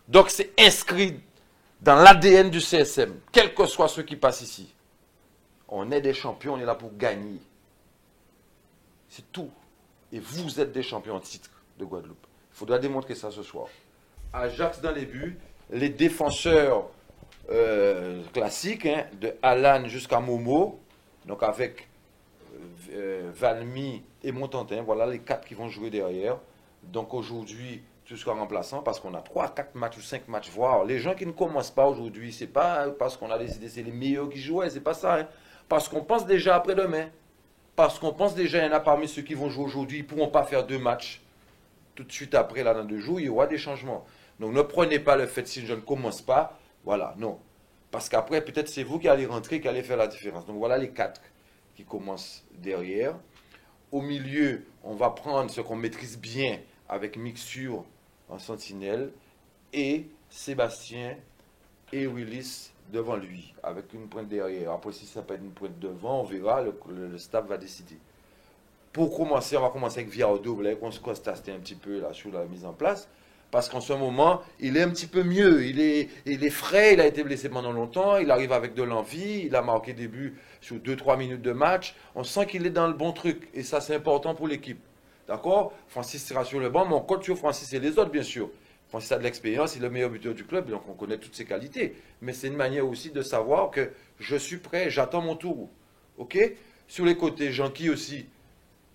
Donc c'est inscrit dans l'ADN du CSM, quel que soit ceux qui passent ici. On est des champions, on est là pour gagner. C'est tout. Et vous êtes des champions en titre de Guadeloupe. Il faudra démontrer ça ce soir. Ajax dans les buts, les défenseurs classiques, hein, de Alan jusqu'à Momo, donc avec Valmy et Montantin, voilà les 4 qui vont jouer derrière. Donc aujourd'hui, tu seras remplaçant parce qu'on a 3, 4 matchs ou 5 matchs, voire les gens qui ne commencent pas aujourd'hui, c'est pas parce qu'on a décidé c'est les meilleurs qui jouaient, c'est pas ça, hein. Parce qu'on pense déjà après-demain. Parce qu'on pense déjà, il y en a parmi ceux qui vont jouer aujourd'hui, ils ne pourront pas faire 2 matchs. Tout de suite après, là, dans 2 jours, il y aura des changements. Donc ne prenez pas le fait si je ne commence pas, voilà, non. Parce qu'après, peut-être c'est vous qui allez rentrer, qui allez faire la différence. Donc voilà les 4 qui commencent derrière. Au milieu, on va prendre ce qu'on maîtrise bien avec Mixture en sentinelle et Sébastien et Willis devant lui, avec une pointe derrière. Après, si ça peut être une pointe devant, on verra, le staff va décider. Pour commencer, on va commencer avec Viardo, qu'on se constate un petit peu là sur la mise en place. Parce qu'en ce moment, il est un petit peu mieux. Il est frais, il a été blessé pendant longtemps, il arrive avec de l'envie, il a marqué des buts sur 2-3 minutes de match. On sent qu'il est dans le bon truc. Et ça, c'est important pour l'équipe. D'accord? Francis sera sur le banc, mais on compte sur Francis et les autres, bien sûr. Francis a de l'expérience, il est le meilleur buteur du club, donc on connaît toutes ses qualités. Mais c'est une manière aussi de savoir que je suis prêt, j'attends mon tour. OK? Sur les côtés, Jean-Qui aussi.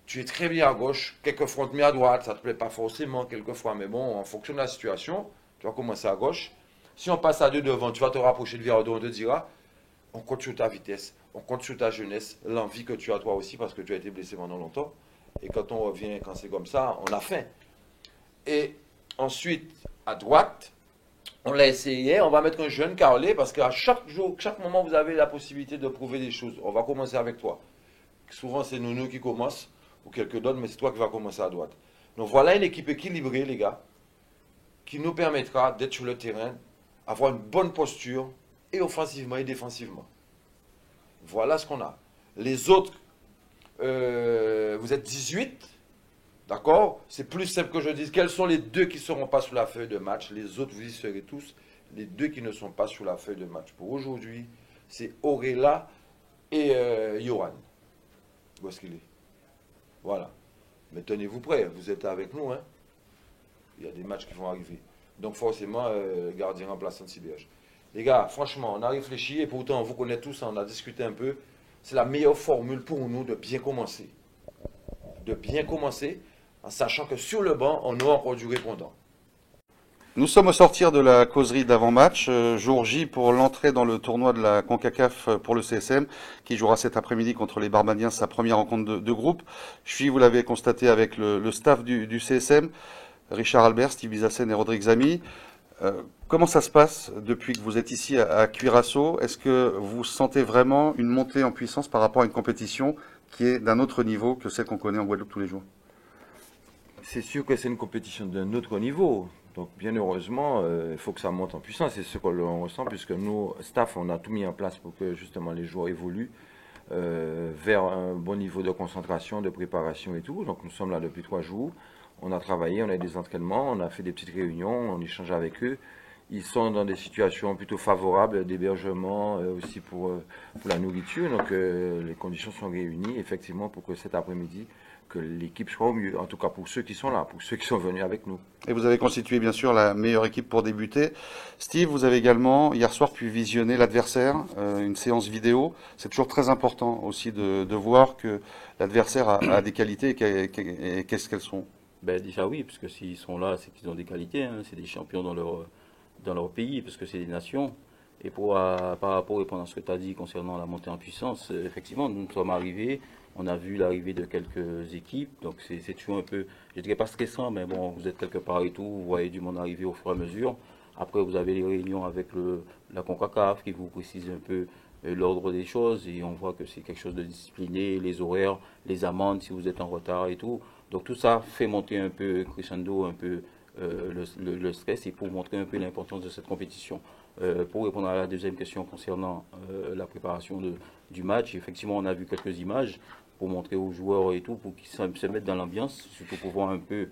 Tu es très bien à gauche, quelquefois on te met à droite, ça ne te plaît pas forcément quelquefois, mais bon, en fonction de la situation, tu vas commencer à gauche. Si on passe à 2 devant, tu vas te rapprocher de Viardo, on te dira, on compte sur ta vitesse, on compte sur ta jeunesse, l'envie que tu as toi aussi, parce que tu as été blessé pendant longtemps. Et quand on revient, quand c'est comme ça, on a faim. Et ensuite, à droite, on l'a essayé, on va mettre un jeune Carlet, parce qu'à chaque jour, chaque moment, vous avez la possibilité de prouver des choses. On va commencer avec toi. Souvent, c'est Nounou qui commence, ou quelques d'autres, mais c'est toi qui vas commencer à droite. Donc voilà une équipe équilibrée, les gars, qui nous permettra d'être sur le terrain, avoir une bonne posture, et offensivement et défensivement. Voilà ce qu'on a. Les autres, vous êtes 18, d'accord? C'est plus simple que je dise quels sont les 2 qui ne seront pas sur la feuille de match. Les autres, vous y serez tous. Les 2 qui ne sont pas sur la feuille de match pour aujourd'hui, c'est Auréla et Yohan. Où est-ce qu'il est? Voilà. Mais tenez-vous prêts, vous êtes avec nous, hein? Il y a des matchs qui vont arriver. Donc forcément, gardien remplaçant de Sibierge. Les gars, franchement, on a réfléchi et pourtant on vous connaît tous, on a discuté un peu. C'est la meilleure formule pour nous de bien commencer. De bien commencer en sachant que sur le banc, on aura encore du répondant. Nous sommes au sortir de la causerie d'avant-match, jour J pour l'entrée dans le tournoi de la CONCACAF pour le CSM, qui jouera cet après-midi contre les Barbadiens, sa première rencontre de groupe. Je suis, vous l'avez constaté, avec le staff du CSM, Richard Albert, Steve Bizassen et Rodrigue Zami. Comment ça se passe depuis que vous êtes ici à Cuirasso? Est-ce que vous sentez vraiment une montée en puissance par rapport à une compétition qui est d'un autre niveau que celle qu'on connaît en Guadeloupe tous les jours? C'est sûr que c'est une compétition d'un autre niveau. Donc, bien heureusement, il faut que ça monte en puissance. C'est ce que l'on ressent, puisque nous, staff, on a tout mis en place pour que justement les joueurs évoluent vers un bon niveau de concentration, de préparation et tout. Donc, nous sommes là depuis 3 jours. On a travaillé, on a des entraînements, on a fait des petites réunions, on échange avec eux. Ils sont dans des situations plutôt favorables d'hébergement, aussi pour la nourriture. Donc, les conditions sont réunies, effectivement, pour que cet après-midi, que l'équipe soit au mieux, en tout cas pour ceux qui sont là, pour ceux qui sont venus avec nous. Et vous avez constitué bien sûr la meilleure équipe pour débuter. Steve, vous avez également hier soir pu visionner l'adversaire, une séance vidéo. C'est toujours très important aussi de voir que l'adversaire a des qualités et qu'est-ce qu'elles sont. Ben déjà oui, parce que s'ils sont là, c'est qu'ils ont des qualités, hein. C'est des champions dans leur pays, parce que c'est des nations. Et par rapport à ce que tu as dit concernant la montée en puissance, effectivement, nous sommes arrivés. On a vu l'arrivée de quelques équipes, donc c'est toujours un peu, je dirais pas stressant, mais bon, vous êtes quelque part et tout, vous voyez du monde arriver au fur et à mesure. Après, vous avez les réunions avec la CONCACAF qui vous précise un peu l'ordre des choses et on voit que c'est quelque chose de discipliné, les horaires, les amendes si vous êtes en retard et tout. Donc tout ça fait monter un peu crescendo, un peu le stress et pour montrer un peu l'importance de cette compétition. Pour répondre à la deuxième question concernant la préparation du match, effectivement, on a vu quelques images pour montrer aux joueurs et tout, pour qu'ils se mettent dans l'ambiance, surtout pour voir un peu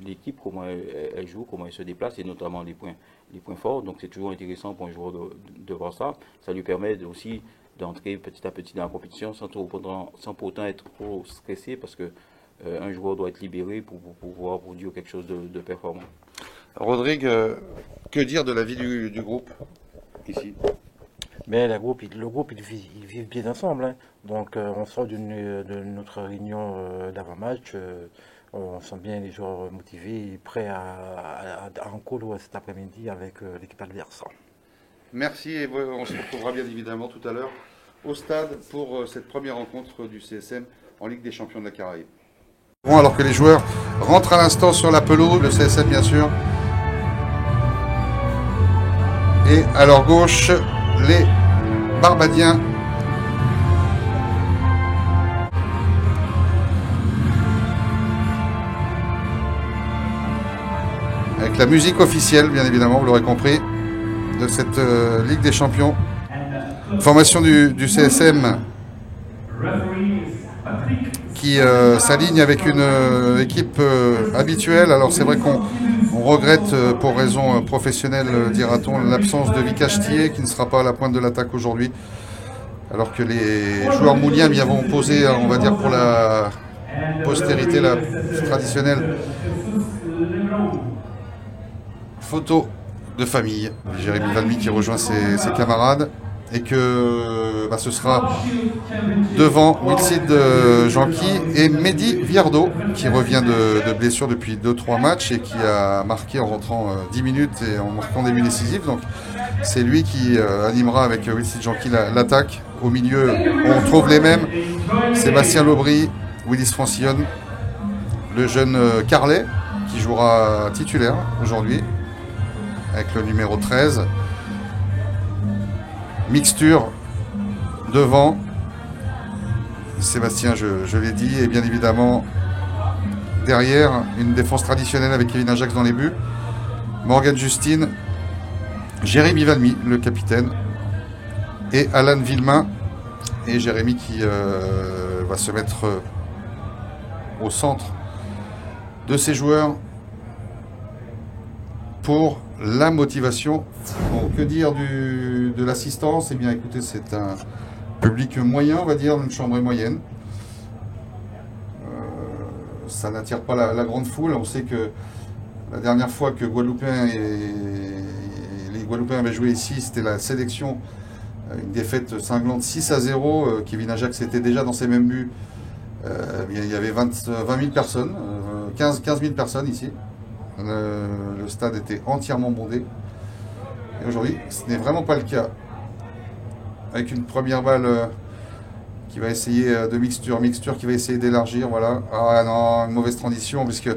l'équipe, comment elle joue, comment elle se déplace, et notamment les points forts. Donc c'est toujours intéressant pour un joueur de voir ça. Ça lui permet aussi d'entrer petit à petit dans la compétition sans pour autant être trop stressé, parce que un joueur doit être libéré pour pouvoir produire quelque chose de performant. Rodrigue, que dire de la vie du groupe ici? Mais le groupe, ils vivent bien ensemble, hein. Donc, on sort de notre réunion d'avant-match. On sent bien les joueurs motivés, prêts à en cours cet après-midi avec l'équipe adverse. Merci, et on se retrouvera bien évidemment tout à l'heure au stade pour cette première rencontre du CSM en Ligue des Champions de la Caraïbe. Bon, alors que les joueurs rentrent à l'instant sur la pelouse, le CSM bien sûr. Et à leur gauche, les Barbadiens. Avec la musique officielle, bien évidemment, vous l'aurez compris, de cette Ligue des Champions. Formation du CSM qui s'aligne avec une équipe habituelle. Alors c'est vrai qu'on regrette pour raison professionnelle, dira-t-on, l'absence de Vikash Thié qui ne sera pas à la pointe de l'attaque aujourd'hui. Alors que les joueurs mouliens m'y avons posé, on va dire pour la postérité, la traditionnelle photo de famille. Jérémy Valmy qui rejoint ses camarades. Et que ce sera devant Wilsid Janki et Mehdi Viardo qui revient de blessure depuis 2-3 matchs et qui a marqué en rentrant 10 minutes et en marquant des buts décisifs. Donc c'est lui qui animera avec Wilsid Janki l'attaque. Au milieu, on retrouve les mêmes. Sébastien Lobry, Willis Francillon, le jeune Carlet qui jouera titulaire aujourd'hui avec le numéro 13. Mixture devant, Sébastien, je l'ai dit, et bien évidemment derrière, une défense traditionnelle avec Kevin Ajax dans les buts, Morgan Justine, Jérémy Valmy, le capitaine, et Alan Villemain, et Jérémy qui va se mettre au centre de ses joueurs pour la motivation. Bon, que dire de l'assistance? Eh bien écoutez, c'est un public moyen, on va dire, une chambre moyenne. Ça n'attire pas la grande foule. On sait que la dernière fois que les Guadeloupéens avaient joué ici, c'était la sélection, une défaite cinglante 6-0. Kevin Ajax était déjà dans ses mêmes buts. Il y avait 20 000 personnes, 15 000 personnes ici. Le stade était entièrement bondé. Et aujourd'hui, ce n'est vraiment pas le cas. Avec une première balle qui va essayer de mixture qui va essayer d'élargir. Voilà. Ah non, une mauvaise transition puisque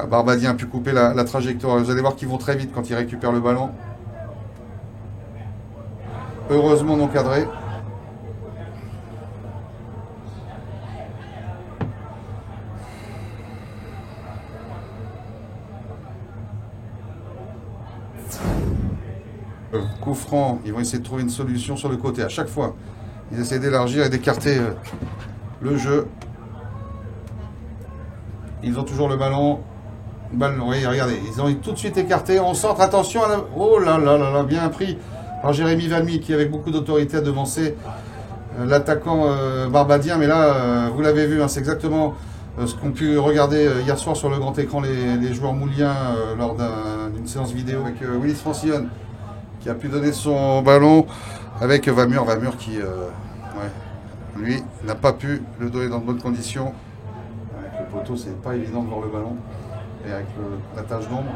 Barbadien a pu couper la trajectoire. Vous allez voir qu'ils vont très vite quand ils récupèrent le ballon. Heureusement non cadré. Coup franc, ils vont essayer de trouver une solution sur le côté. À chaque fois, ils essaient d'élargir et d'écarter le jeu. Ils ont toujours le ballon. Oui, regardez, ils ont tout de suite écarté. On centre, attention à la... Oh là là là là, bien pris par Jérémy Valmy qui, avec beaucoup d'autorité, a devancé l'attaquant Barbadien. Mais là, vous l'avez vu, hein, c'est exactement ce qu'ont pu regarder hier soir sur le grand écran les joueurs mouliens lors d'une séance vidéo avec Willis Francillon, qui a pu donner son ballon avec Vamur qui, lui, n'a pas pu le donner dans de bonnes conditions. Avec le poteau, c'est pas évident de voir le ballon. Et avec la tâche d'ombre.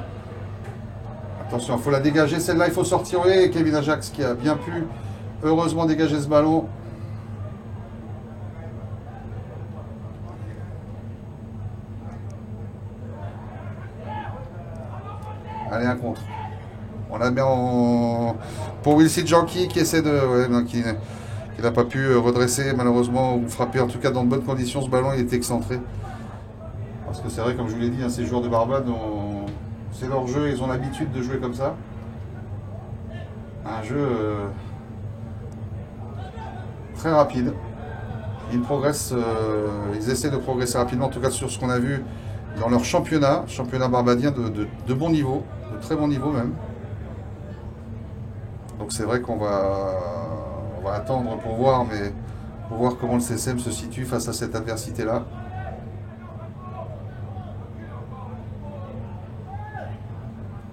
Attention, il faut la dégager. Celle-là, il faut sortir. Oui, Kevin Ajax qui a bien pu, heureusement, dégager ce ballon. Allez, un contre. On la met pour Wilsid Janki qui essaie qui n'a pas pu redresser malheureusement ou frapper en tout cas dans de bonnes conditions. Ce ballon il était excentré. Parce que c'est vrai, comme je vous l'ai dit, hein, ces joueurs de Barbade, c'est leur jeu, ils ont l'habitude de jouer comme ça. Un jeu très rapide. Ils progressent, ils essaient de progresser rapidement, en tout cas sur ce qu'on a vu dans leur championnat barbadien de bon niveau, de très bon niveau même. Donc c'est vrai qu'on va attendre pour voir, mais pour voir comment le CSM se situe face à cette adversité-là.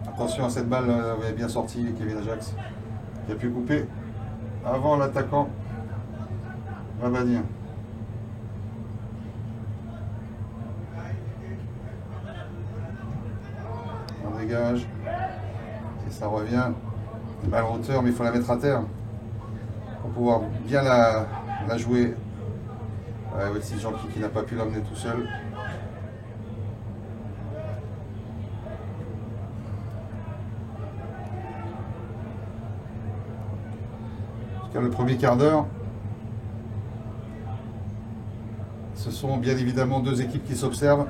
Attention à cette balle, vous avez bien sorti Kevin Ajax, qui a pu couper avant l'attaquant barbadien. On dégage, et ça revient. Balle en hauteur, mais il faut la mettre à terre pour pouvoir bien la jouer. Ouais, c'est Jean qui n'a pas pu l'emmener tout seul. Le premier quart d'heure, ce sont bien évidemment deux équipes qui s'observent.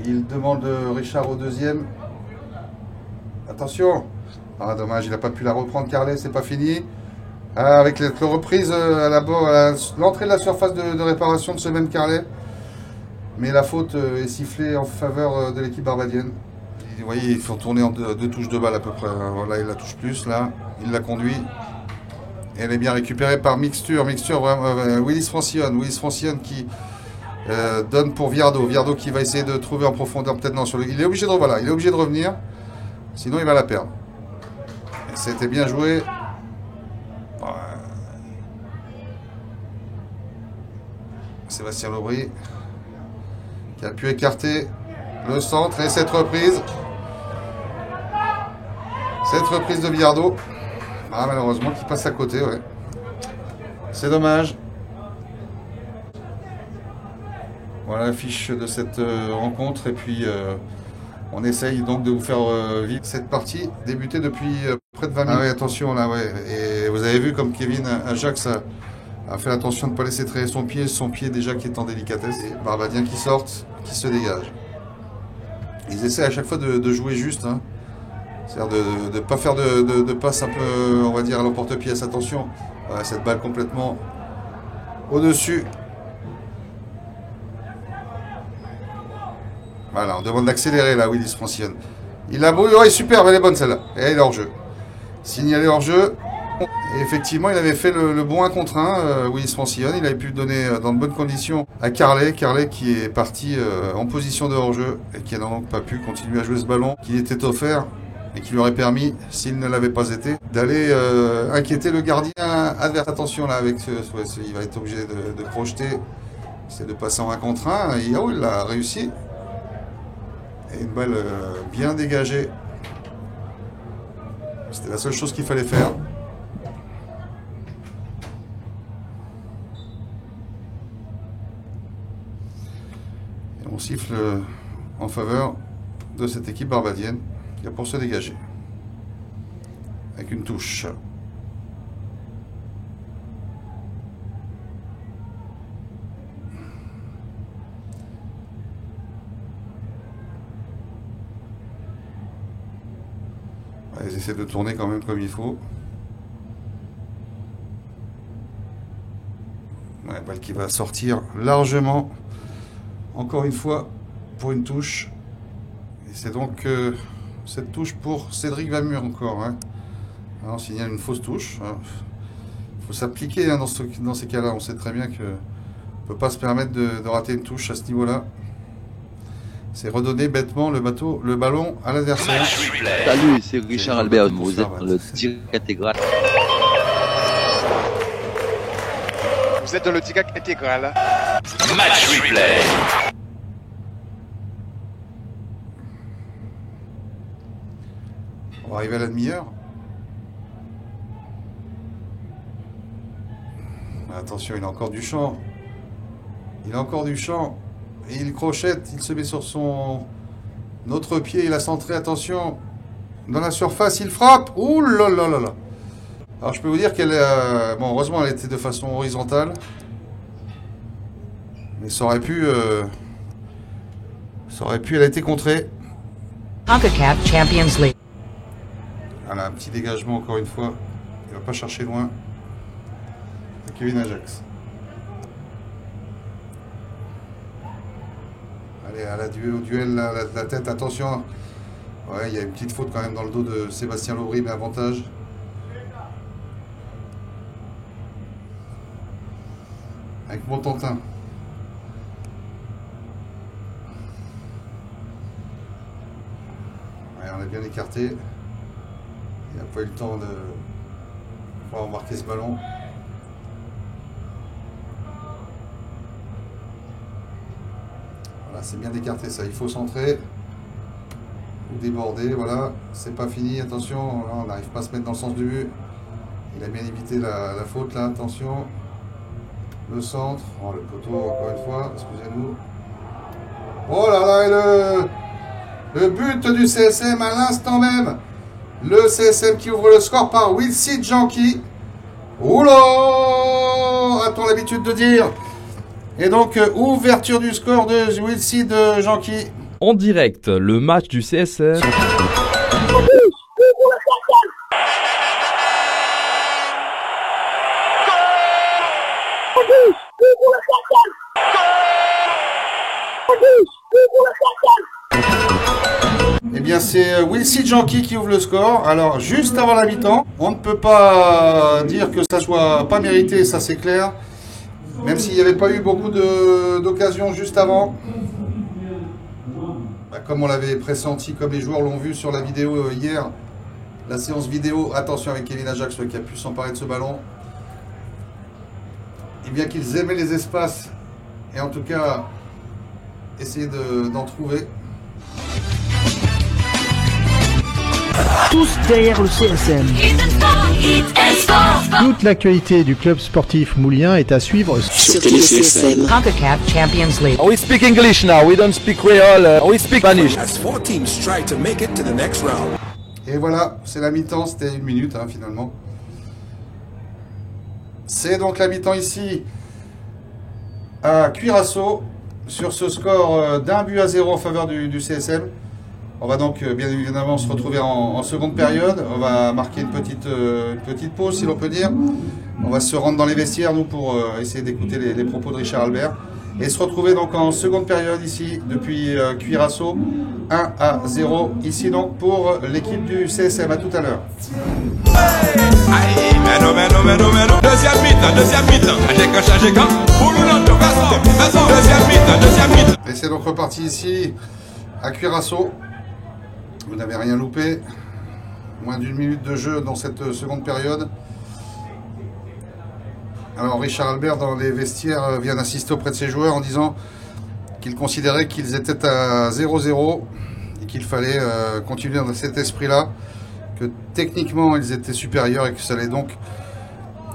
Il demande Richard au deuxième. Attention. Ah dommage, il n'a pas pu la reprendre Carlet, c'est pas fini. Ah, avec la reprise à l'entrée de la surface de réparation de ce même Carlet. Mais la faute est sifflée en faveur de l'équipe barbadienne. Vous voyez, il faut tourner en deux touches de balle à peu près. Voilà, il la touche plus, là. Il la conduit. Et elle est bien récupérée par Mixture. Willis Francione qui donne pour Viardo. Viardo qui va essayer de trouver en profondeur, peut-être non. Il est obligé de revenir. Sinon, il va la perdre. C'était bien joué. Sébastien Lobry qui a pu écarter le centre et cette reprise de Viardo, malheureusement qui passe à côté, ouais. C'est dommage. Voilà l'affiche de cette rencontre et puis on essaye donc de vous faire vivre cette partie débutée depuis près de 20 minutes. Ah oui, attention là, ouais. Et vous avez vu comme Kevin Ajax a fait attention de ne pas laisser traîner son pied déjà qui est en délicatesse. Et Barbadien qui sortent, qui se dégage. Ils essaient à chaque fois de jouer juste, hein. C'est-à-dire de ne pas faire de passe un peu, on va dire, à l'emporte-pièce. Attention, ouais, cette balle complètement au-dessus. Voilà, on demande d'accélérer là, Willis Francione. Il a beau, ouais, superbe, elle est bonne celle-là. Et elle est hors-jeu. Signalé hors-jeu. Et effectivement, il avait fait le bon 1 contre 1, Willis Francione. Il avait pu le donner dans de bonnes conditions à Carlet. Carlet qui est parti en position de hors-jeu et qui n'a donc pas pu continuer à jouer ce ballon qui était offert et qui lui aurait permis, s'il ne l'avait pas été, d'aller inquiéter le gardien adverse. Attention là, il va être obligé de crocheter. C'est de passer en 1 contre 1. Et il l'a réussi. Et une balle bien dégagée. C'était la seule chose qu'il fallait faire. Et on siffle en faveur de cette équipe barbadienne qui a pour se dégager. Avec une touche. Ils essaient de tourner quand même comme il faut. Ouais, balle qui va sortir largement. Encore une fois, pour une touche. Et c'est donc cette touche pour Cédric Vamur encore. Hein. Alors, on signale une fausse touche. Il faut s'appliquer hein, dans ces cas-là. On sait très bien qu'on ne peut pas se permettre de rater une touche à ce niveau-là. C'est redonner bêtement le ballon à l'adversaire. Salut, c'est Richard Albert, vous êtes dans le direct intégral. Vous êtes dans le direct intégral. Match replay. On va arriver à la demi-heure. Attention, il a encore du champ. Et il crochette, il se met sur son autre pied, il a centré, attention, dans la surface, il frappe. Ouh là là là là. Alors je peux vous dire qu'elle est... bon, heureusement, elle était de façon horizontale. Mais ça aurait pu, elle a été contrée. CONCACAF Champions League. Voilà, un petit dégagement encore une fois. Il ne va pas chercher loin. Kevin Ajax. Allez, au duel, la tête, attention. Ouais, il y a une petite faute quand même dans le dos de Sébastien Laubry, mais avantage. Avec Montantin. Ouais, on a bien écarté. Il n'a pas eu le temps de pouvoir marquer ce ballon. Voilà, c'est bien écarté ça. Il faut centrer ou déborder. Voilà, c'est pas fini. Attention, là, on n'arrive pas à se mettre dans le sens du but. Il a bien évité la faute là. Attention. Le centre. Oh, le poteau, encore une fois. Excusez-nous. Oh là là, et le but du CSM à l'instant même. Le CSM qui ouvre le score par Wilsid Janki. Oula, a-t-on l'habitude de dire. Et donc, ouverture du score de Wilsid Janki. En direct, le match du CSM. Eh bien, c'est Wilsid Janki qui ouvre le score. Alors, juste avant la mi-temps, on ne peut pas dire que ça soit pas mérité, ça c'est clair. Même s'il n'y avait pas eu beaucoup d'occasions juste avant. Bah, comme on l'avait pressenti, comme les joueurs l'ont vu sur la vidéo hier, la séance vidéo, attention avec Kevin Ajax qui a pu s'emparer de ce ballon. Et bien qu'ils aimaient les espaces, et en tout cas, essayer d'en trouver. Tous derrière le CSM. Toute l'actualité du club sportif moulien est à suivre sur CSM. CONCACAF Champions League. We speak English now, we don't speak Creole, we speak Spanish. As 4 teams try to make it to the next round. Et voilà, c'est la mi-temps, c'était 1 minute finalement. C'est donc la mi-temps ici à Curaçao sur ce score d'1-0 en faveur du CSM. On va donc bien évidemment se retrouver en seconde période. On va marquer une petite pause, si l'on peut dire. On va se rendre dans les vestiaires, nous, pour essayer d'écouter les propos de Richard Albert. Et se retrouver donc en seconde période ici, depuis Curaçao, 1-0, ici donc pour l'équipe du CSM. À tout à l'heure. Deuxième mi-temps. Et c'est donc reparti ici à Curaçao. Vous n'avez rien loupé. Moins d'1 minute de jeu dans cette seconde période. Alors Richard Albert dans les vestiaires vient d'assister auprès de ses joueurs en disant qu'il considérait qu'ils étaient à 0-0 et qu'il fallait continuer dans cet esprit-là, que techniquement ils étaient supérieurs et que ça allait donc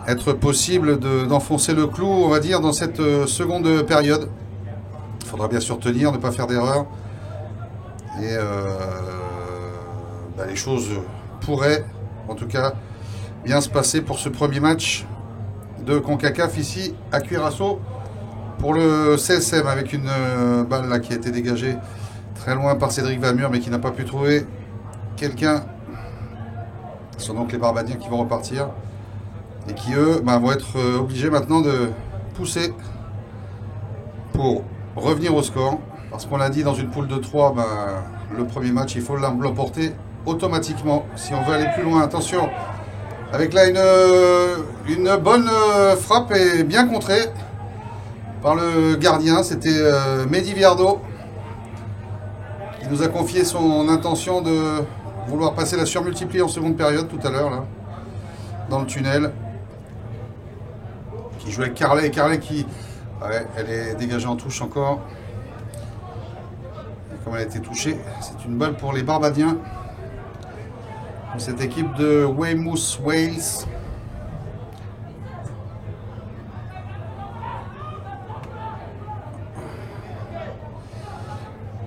être possible d'enfoncer le clou, on va dire, dans cette seconde période. Il faudra bien sûr tenir, ne pas faire d'erreur. Et les choses pourraient, en tout cas, bien se passer pour ce premier match de CONCACAF ici à Curaçao pour le CSM, avec une balle là qui a été dégagée très loin par Cédric Vamur, mais qui n'a pas pu trouver quelqu'un. Ce sont donc les Barbadiens qui vont repartir et qui, eux, vont être obligés maintenant de pousser pour revenir au score. Parce qu'on l'a dit, dans une poule de 3, le premier match, il faut l'emporter automatiquement si on veut aller plus loin. Attention, avec là une bonne frappe et bien contrée par le gardien. C'était Mehdi Viardo qui nous a confié son intention de vouloir passer la surmultiplier en seconde période tout à l'heure, là, dans le tunnel. Qui jouait avec Carlet, et Carlet qui... Ouais, elle est dégagée en touche encore. Et comme elle a été touchée, c'est une balle pour les Barbadiens. Cette équipe de Weymouth Wales.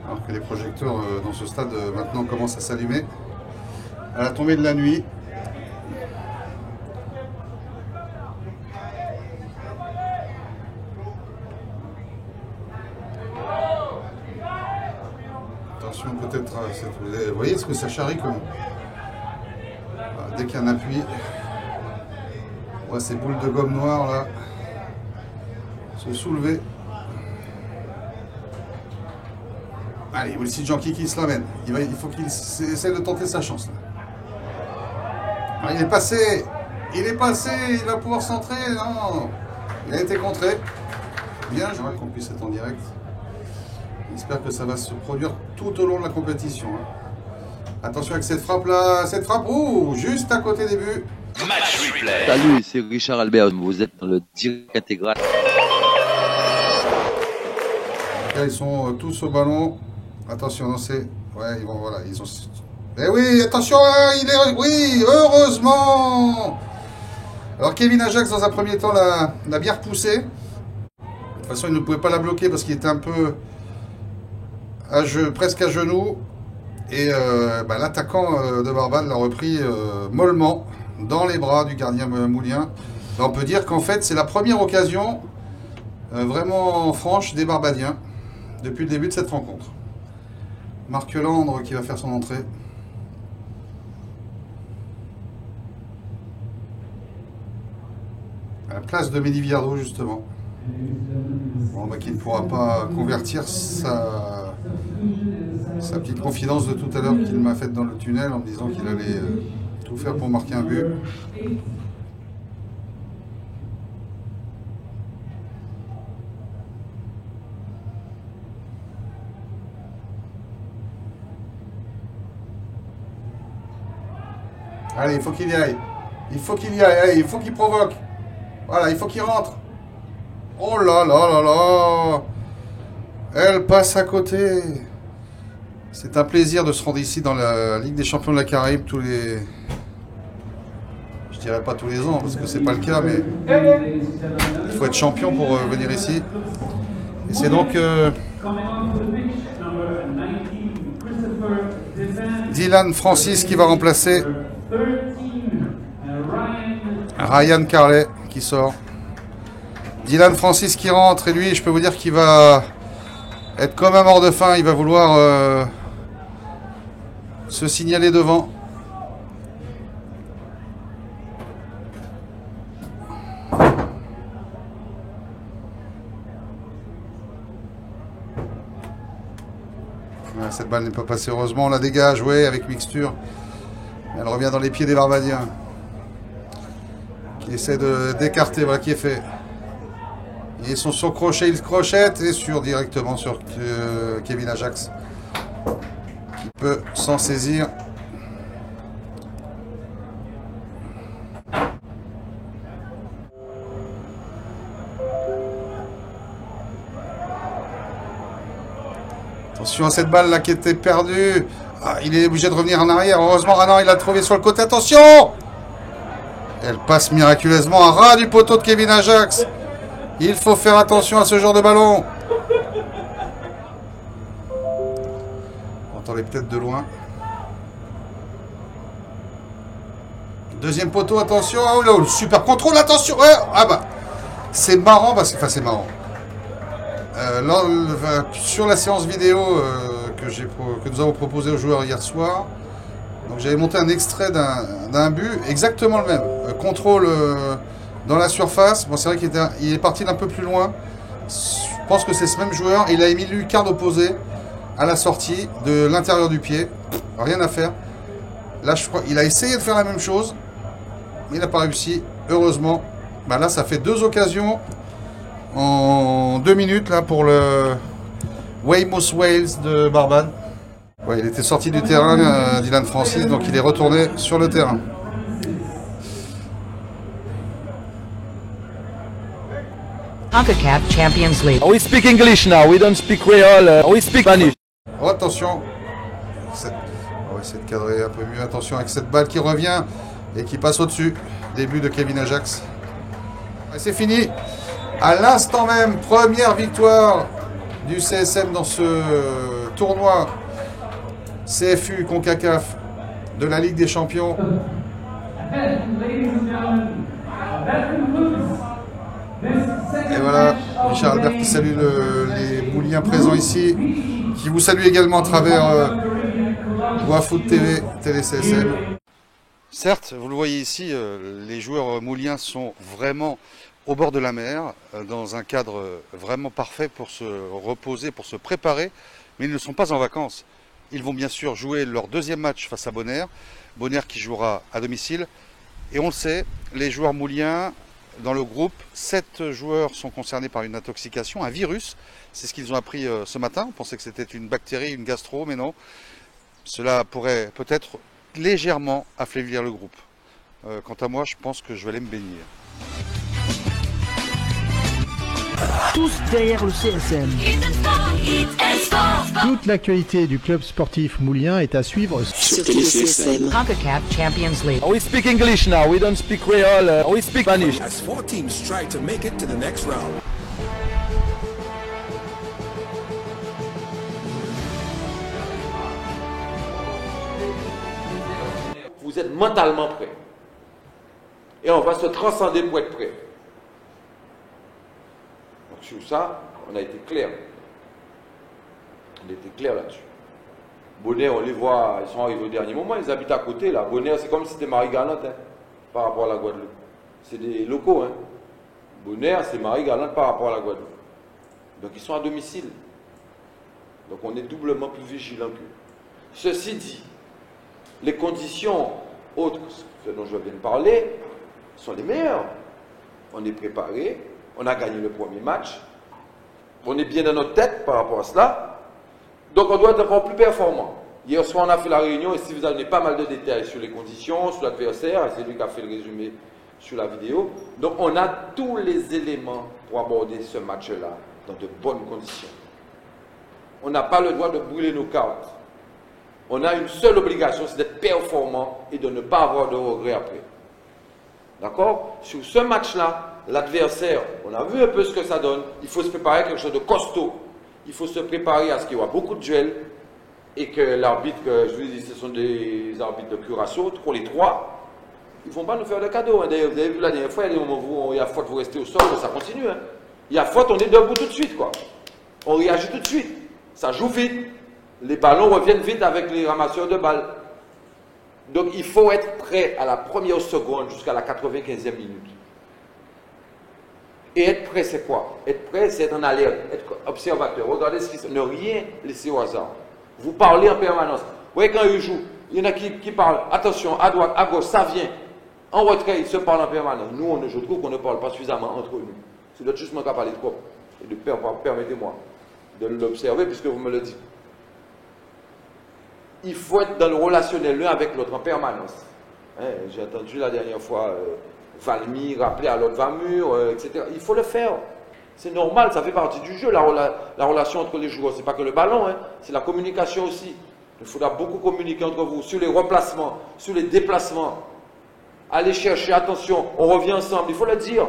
Alors que les projecteurs dans ce stade maintenant commencent à s'allumer à la tombée de la nuit. Attention, peut-être, vous voyez ce que ça charrie comme... Dès qu'il y a un appui, On voit ces boules de gomme noire là se soulever. Allez, voici Jean-Qui qui se l'amène. Il faut qu'il essaie de tenter sa chance. Là. Ah, il est passé. Il est passé. Il va pouvoir centrer. Non. Il a été contré. Bien, j'aimerais qu'on puisse être en direct. J'espère que ça va se produire tout au long de la compétition. Hein. Attention avec cette frappe là. Cette frappe, juste à côté des buts. Match replay. Salut, c'est Richard Albert. Vous êtes dans le direct intégral. Là, ils sont tous au ballon. Attention, non, c'est... Ouais, ils vont, voilà, ils ont... Eh oui, attention, il est... Oui, heureusement. Alors, Kevin Ajax, dans un premier temps, l'a bien repoussé. De toute façon, il ne pouvait pas la bloquer parce qu'il était un peu... presque à genoux. Et l'attaquant de Barbade l'a repris mollement dans les bras du gardien moulien. Là, on peut dire qu'en fait, c'est la première occasion vraiment franche des Barbadiens depuis le début de cette rencontre. Marc Landre qui va faire son entrée. À la place de Mehdi Viardot, justement. Bon, qui ne pourra pas convertir sa petite confidence de tout à l'heure qu'il m'a faite dans le tunnel en me disant qu'il allait tout faire pour marquer un but. Allez, il faut qu'il y aille. Il faut qu'il y aille. Allez, il faut qu'il provoque. Voilà, il faut qu'il rentre. Oh là là là là. Elle passe à côté. C'est un plaisir de se rendre ici dans la Ligue des Champions de la Caraïbe tous les... Je dirais pas tous les ans parce que c'est pas le cas, mais il faut être champion pour venir ici. Et c'est donc Dylan Francis qui va remplacer Ryan Carley qui sort. Dylan Francis qui rentre et lui, je peux vous dire qu'il va être comme un mort de faim. Il va vouloir se signaler devant. Cette balle n'est pas passée, heureusement. On la dégage, ouais, avec mixture. Elle revient dans les pieds des Barbadiens. Qui essaie d'écarter, voilà qui est fait. Ils sont sur crochet, ils crochettent et directement sur Kevin Ajax. Qui peut s'en saisir. Attention à cette balle là qui était perdue. Ah, il est obligé de revenir en arrière. Heureusement, Ranor il l'a trouvé sur le côté. Attention! Elle passe miraculeusement à ras du poteau de Kevin Ajax. Il faut faire attention à ce genre de ballon. On entendait peut-être de loin. Deuxième poteau, attention. Oh là, super contrôle, attention. Ouais, ah bah, c'est marrant parce que, enfin, c'est marrant. Sur la séance vidéo que nous avons proposé aux joueurs hier soir, donc j'avais monté un extrait d'un but, exactement le même. Contrôle dans la surface. Bon, c'est vrai qu'il est parti d'un peu plus loin. Je pense que c'est ce même joueur. Il a mis le lucarne opposé à la sortie de l'intérieur du pied. Rien à faire. Là, je crois qu'il a essayé de faire la même chose, mais il n'a pas réussi. Heureusement. Bah là, ça fait 2 occasions en 2 minutes là pour le Weymouth Wales de Barbade. Ouais, il était sorti du terrain, Dylan Francis, donc il est retourné sur le terrain. CONCACAF Champions League. We speak English now, we don't speak Creole, we speak Spanish. Oh, attention. On va essayer de cadrer un peu mieux. Attention avec cette balle qui revient et qui passe au-dessus. Début de Kevin Ajax. Et c'est fini. À l'instant même, première victoire du CSM dans ce tournoi CFU CONCACAF de la Ligue des Champions. Et voilà, Richard Albert qui salue les Mouliens présents ici, qui vous salue également à travers WaFoot TV, Télé CSM. Certes, vous le voyez ici, les joueurs mouliens sont vraiment au bord de la mer, dans un cadre vraiment parfait pour se reposer, pour se préparer, mais ils ne sont pas en vacances. Ils vont bien sûr jouer leur deuxième match face à Bonaire, Bonaire qui jouera à domicile. Et on le sait, les joueurs mouliens, dans le groupe, 7 joueurs sont concernés par une intoxication, un virus. C'est ce qu'ils ont appris ce matin. On pensait que c'était une bactérie, une gastro, mais non. Cela pourrait peut-être légèrement affaiblir le groupe. Quant à moi, je pense que je vais aller me baigner. Tous derrière le CSM. Toute l'actualité du club sportif moulien est à suivre sur TeleCSM. CONCACAF Champions League. We speak English now, we don't speak Creole, we speak Spanish. As 4 teams try to make it to the next round. Vous êtes mentalement prêts. Et on va se transcender pour être prêts. Donc sur ça, on a été clair. On était clair là-dessus. Bonaire, on les voit, ils sont arrivés au dernier moment, ils habitent à côté là. Bonaire, c'est comme si c'était Marie-Galante par rapport à la Guadeloupe. C'est des locaux. Bonaire, c'est Marie-Galante par rapport à la Guadeloupe. Donc ils sont à domicile. Donc on est doublement plus vigilant qu'eux. Ceci dit, les conditions autres, ce dont je viens de parler, sont les meilleures. On est préparé, on a gagné le premier match, on est bien dans notre tête par rapport à cela, donc on doit être encore plus performant. Hier soir, on a fait la réunion et si vous avez pas mal de détails sur les conditions, sur l'adversaire, c'est lui qui a fait le résumé sur la vidéo, donc on a tous les éléments pour aborder ce match-là dans de bonnes conditions. On n'a pas le droit de brûler nos cartes. On a une seule obligation, c'est d'être performant et de ne pas avoir de regrets après. D'accord? Sur ce match-là, l'adversaire, on a vu un peu ce que ça donne. Il faut se préparer à quelque chose de costaud. Il faut se préparer à ce qu'il y aura beaucoup de duels et que l'arbitre, je vous dis, ce sont des arbitres de curation, pour les trois, ils ne vont pas nous faire de cadeaux. D'ailleurs, vous avez vu la dernière fois, il y a des moments où il y a faute, vous restez au sol, ça continue. Il y a faute, on est debout tout de suite, quoi. On réagit tout de suite. Ça joue vite. Les ballons reviennent vite avec les ramasseurs de balles. Donc il faut être prêt à la première seconde jusqu'à la 95e minute. Et être prêt, c'est quoi? Être prêt, c'est être en alerte, être observateur. Regardez ce qui se passe. Ne rien laisser au hasard. Vous parlez en permanence. Vous voyez, quand ils jouent, il y en a qui parlent. Attention, à droite, à gauche, ça vient. En retrait, ils se parlent en permanence. Nous, je trouve qu'on ne parle pas suffisamment entre nous. C'est notre justement qu'à parler trop. Et de permettez-moi de l'observer puisque vous me le dites. Il faut être dans le relationnel l'un avec l'autre en permanence. J'ai entendu la dernière fois Valmy rappeler à l'autre Vamur, etc. Il faut le faire. C'est normal, ça fait partie du jeu, la relation entre les joueurs. Ce n'est pas que le ballon, c'est la communication aussi. Il faudra beaucoup communiquer entre vous sur les remplacements, sur les déplacements. Allez chercher, attention, on revient ensemble, il faut le dire.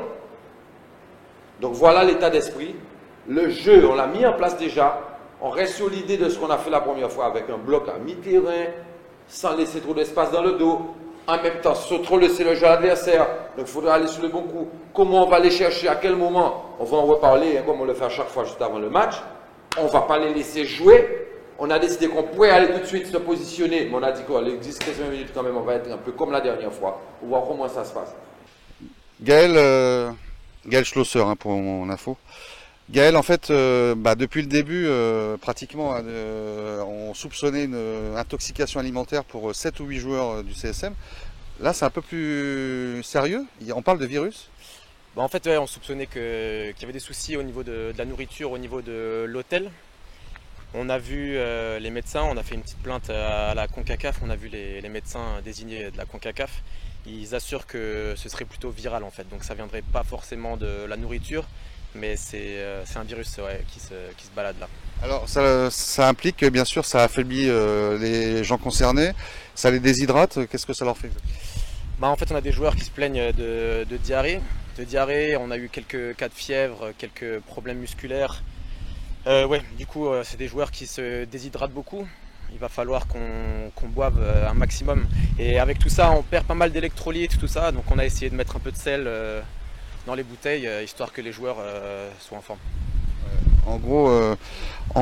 Donc voilà l'état d'esprit. Le jeu, on l'a mis en place déjà. On reste sur l'idée de ce qu'on a fait la première fois avec un bloc à mi-terrain, sans laisser trop d'espace dans le dos, en même temps sans trop laisser le jeu à l'adversaire. Donc il faudra aller sur le bon coup. Comment on va les chercher, à quel moment? On va en reparler, comme on le fait à chaque fois juste avant le match. On ne va pas les laisser jouer. On a décidé qu'on pouvait aller tout de suite se positionner, mais on a dit quoi, les 10-15 minutes quand même, on va être un peu comme la dernière fois, pour voir comment ça se passe. Gaël Schlosser, pour mon info. Gaël, en fait, depuis le début, pratiquement, on soupçonnait une intoxication alimentaire pour 7 ou 8 joueurs du CSM. Là, c'est un peu plus sérieux. On parle de virus. En fait, ouais, on soupçonnait qu'il y avait des soucis au niveau de la nourriture, au niveau de l'hôtel. On a vu les médecins, on a fait une petite plainte à la CONCACAF, on a vu les médecins désignés de la CONCACAF. Ils assurent que ce serait plutôt viral en fait, donc ça ne viendrait pas forcément de la nourriture. Mais c'est un virus qui se balade là. Alors ça implique que bien sûr ça affaiblit les gens concernés, ça les déshydrate, qu'est-ce que ça leur fait? En fait on a des joueurs qui se plaignent de diarrhée. On a eu quelques cas de fièvre, quelques problèmes musculaires. Du coup c'est des joueurs qui se déshydratent beaucoup. Il va falloir qu'on boive un maximum. Et avec tout ça on perd pas mal d'électrolytes, tout ça, donc on a essayé de mettre un peu de sel dans les bouteilles, histoire que les joueurs soient en forme. En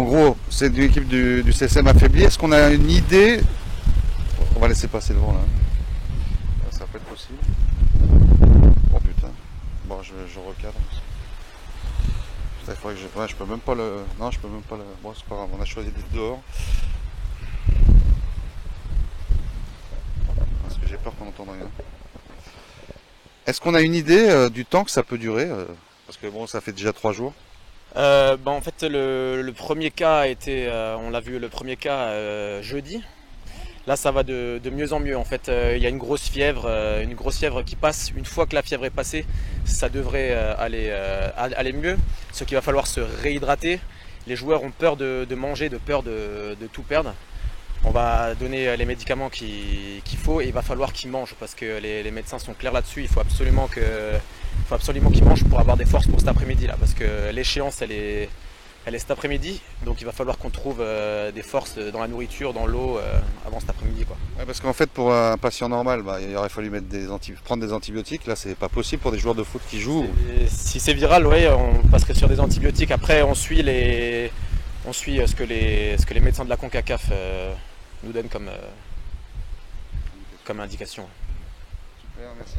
gros, c'est une équipe du CSM affaiblie. Est-ce qu'on a une idée? On va laisser passer le vent là. possible. Oh putain. Bon, je recadre. Putain, il faudrait que je... Ouais, je peux même pas le... Non, je peux même pas le... Bon, c'est pas grave, on a choisi d'être dehors. Parce que j'ai peur qu'on n'entende rien. Est-ce qu'on a une idée du temps que ça peut durer parce que bon, ça fait déjà 3 jours. En fait, le premier cas a été... on l'a vu, le premier cas jeudi. Là, ça va de mieux en mieux. En fait, il y a une grosse fièvre qui passe. Une fois que la fièvre est passée, ça devrait aller mieux. Ce qu'il va falloir se réhydrater. Les joueurs ont peur de manger, de peur de tout perdre. On va donner les médicaments qu'il faut et il va falloir qu'ils mangent parce que les médecins sont clairs là-dessus. Il faut absolument qu'ils mangent pour avoir des forces pour cet après-midi là, parce que l'échéance elle est cet après-midi, donc il va falloir qu'on trouve des forces dans la nourriture, dans l'eau avant cet après-midi quoi. Ouais, parce qu'en fait pour un patient normal, il aurait fallu prendre des antibiotiques. Là c'est pas possible pour des joueurs de foot qui jouent. Si c'est viral, oui, on passerait sur des antibiotiques. Après on suit ce que les médecins de la CONCACAF nous donnent comme indication. Super, merci.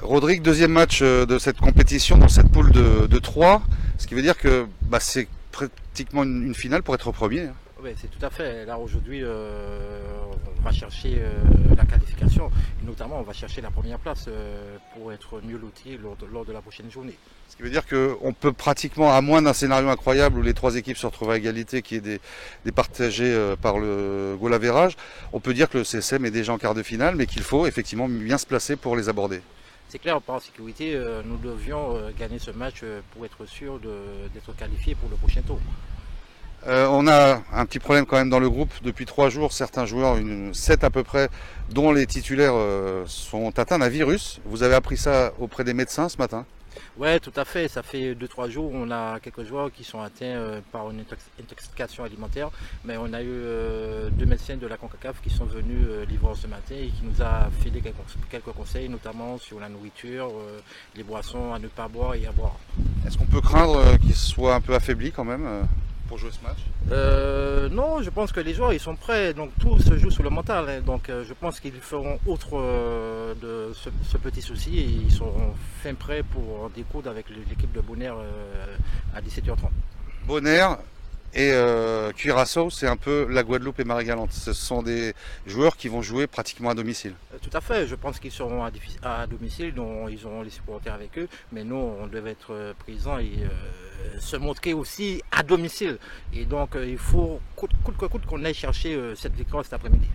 Rodrigue, deuxième match de cette compétition dans cette poule de 3, ce qui veut dire que c'est pratiquement une finale pour être premier. Oui, c'est tout à fait. Là aujourd'hui, on va chercher la qualification, et notamment on va chercher la première place pour être mieux loti lors de la prochaine journée. Ce qui veut dire qu'on peut pratiquement, à moins d'un scénario incroyable où les 3 équipes se retrouvent à égalité, qui est départagé par le goal average, on peut dire que le CSM est déjà en quart de finale, mais qu'il faut effectivement bien se placer pour les aborder. C'est clair, par sécurité, nous devions gagner ce match pour être sûr d'être qualifiés pour le prochain tour. On a un petit problème quand même dans le groupe. Depuis 3 jours, certains joueurs, 7 à peu près, dont les titulaires sont atteints d'un virus. Vous avez appris ça auprès des médecins ce matin ? Oui, tout à fait. Ça fait 2-3 jours, on a quelques joueurs qui sont atteints par une intoxication alimentaire. Mais on a eu 2 médecins de la CONCACAF qui sont venus l'Ivoire ce matin et qui nous a filé quelques conseils, notamment sur la nourriture, les boissons à ne pas boire et à boire. Est-ce qu'on peut craindre qu'ils soient un peu affaiblis quand même pour jouer ce match? Non, je pense que les joueurs ils sont prêts, donc tout se joue sur le mental, hein. Donc je pense qu'ils feront outre de ce petit souci et ils seront fin prêts pour découdre avec l'équipe de Bonaire à 17h30. Bonaire et Curaçao, c'est un peu la Guadeloupe et Marie-Galante. Ce sont des joueurs qui vont jouer pratiquement à domicile. Tout à fait, je pense qu'ils seront à domicile, donc ils auront les supporters avec eux, mais nous on devait être présents et se montrer aussi à domicile. Et donc il faut coûte que coûte qu'on aille chercher cette victoire cet après-midi.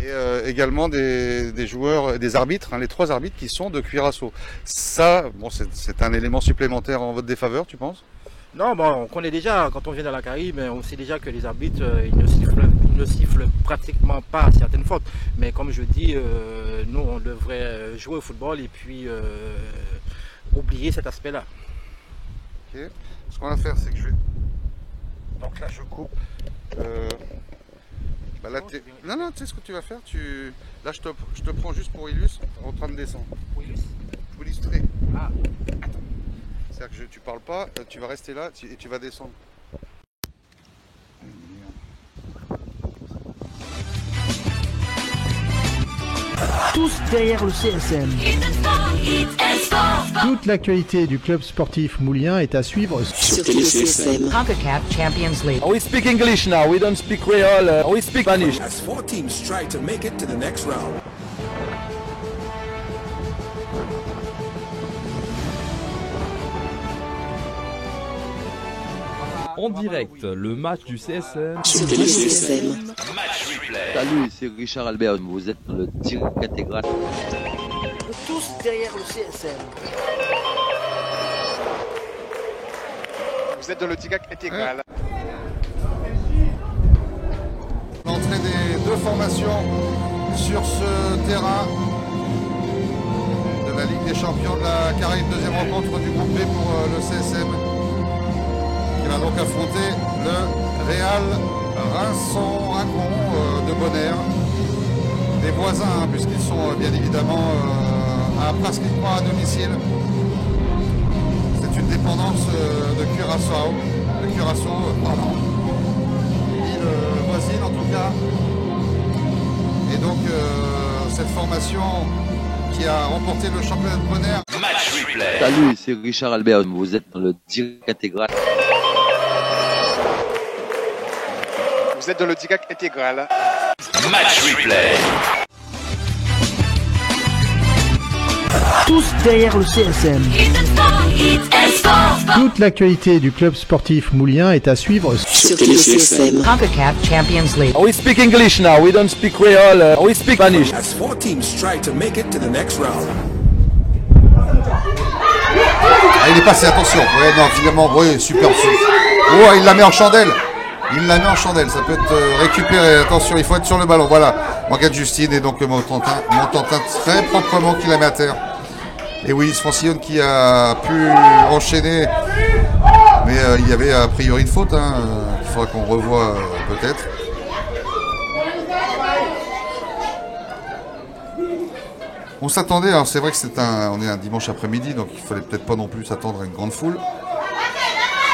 Et également des joueurs, des arbitres, les 3 arbitres qui sont de Curaçao. Ça, bon, c'est un élément supplémentaire en votre défaveur, tu penses? Non, on connaît déjà, quand on vient dans la Caraïbe, on sait déjà que les arbitres, ils ne sifflent pratiquement pas certaines fautes. Mais comme je dis, nous, on devrait jouer au football et puis oublier cet aspect-là. Ok. Ce qu'on va faire, c'est que je vais... Donc là, je coupe. Là, non, tu sais ce que tu vas faire. Là, je te prends juste pour illustrer, en train de descendre. Pour illustrer. Ah, attends. C'est-à-dire que tu parles pas, tu vas rester là et tu vas descendre. Tous derrière le CSM. Toute l'actualité du club sportif moulien est à suivre sur CSM. CONCACAF Champions League. We speak English now, we don't speak Creole, we speak Spanish. As 4 teams try to make it to the next round. En direct, le match du CSM. Sur CSM. Match replay. Salut, c'est Richard Albert, vous êtes dans le direct intégral. Tous derrière le CSM. Vous êtes dans le direct intégral. L'entrée des 2 formations sur ce terrain de la Ligue des Champions de la Caraïbe, deuxième rencontre du groupe B pour le CSM. Il va donc affronter le Real Rinçon-Rincon de Bonaire, des voisins, puisqu'ils sont bien évidemment pratiquement à domicile. C'est une dépendance de Curaçao, l'île voisine en tout cas. Et donc cette formation qui a remporté le championnat de Bonner. Match replay. Salut, c'est Richard Albert. Vous êtes dans le direct intégral. Vous êtes dans le direct intégral. Match replay. Tous derrière le CSM. Toute l'actualité du club sportif moulien est à suivre sur TéléCSM. CONCACAF Champions League. We speak English now, we don't speak Creole, we speak Spanish. As 4 teams try to make it to the next round. Ah, il est passé, attention. Ouais, non, finalement, oui, super. Oh, il la met en chandelle. Il la met en chandelle, ça peut être récupéré. Attention, il faut être sur le ballon. Voilà, Morgane Justine et donc Montantin très proprement qui la met à terre. Et oui, Francillon qui a pu enchaîner, mais il y avait a priori une faute, hein, qu'il faudra qu'on revoie peut-être. On s'attendait, alors c'est vrai que on est un dimanche après-midi, donc il fallait peut-être pas non plus s'attendre à une grande foule.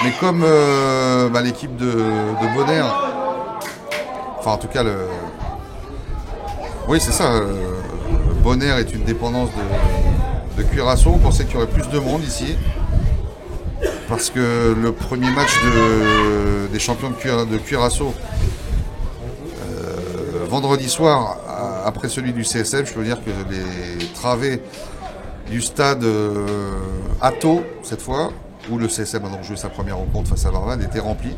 Mais comme l'équipe de Bonner, enfin en tout cas oui c'est ça, Bonner est une dépendance de Curaçao. On pensait qu'il y aurait plus de monde ici, parce que le premier match des champions de Curaçao, vendredi soir, après celui du CSM, je peux dire que les travées du stade Atto, cette fois, où le CSM a donc joué sa première rencontre face à Varvane, était rempli.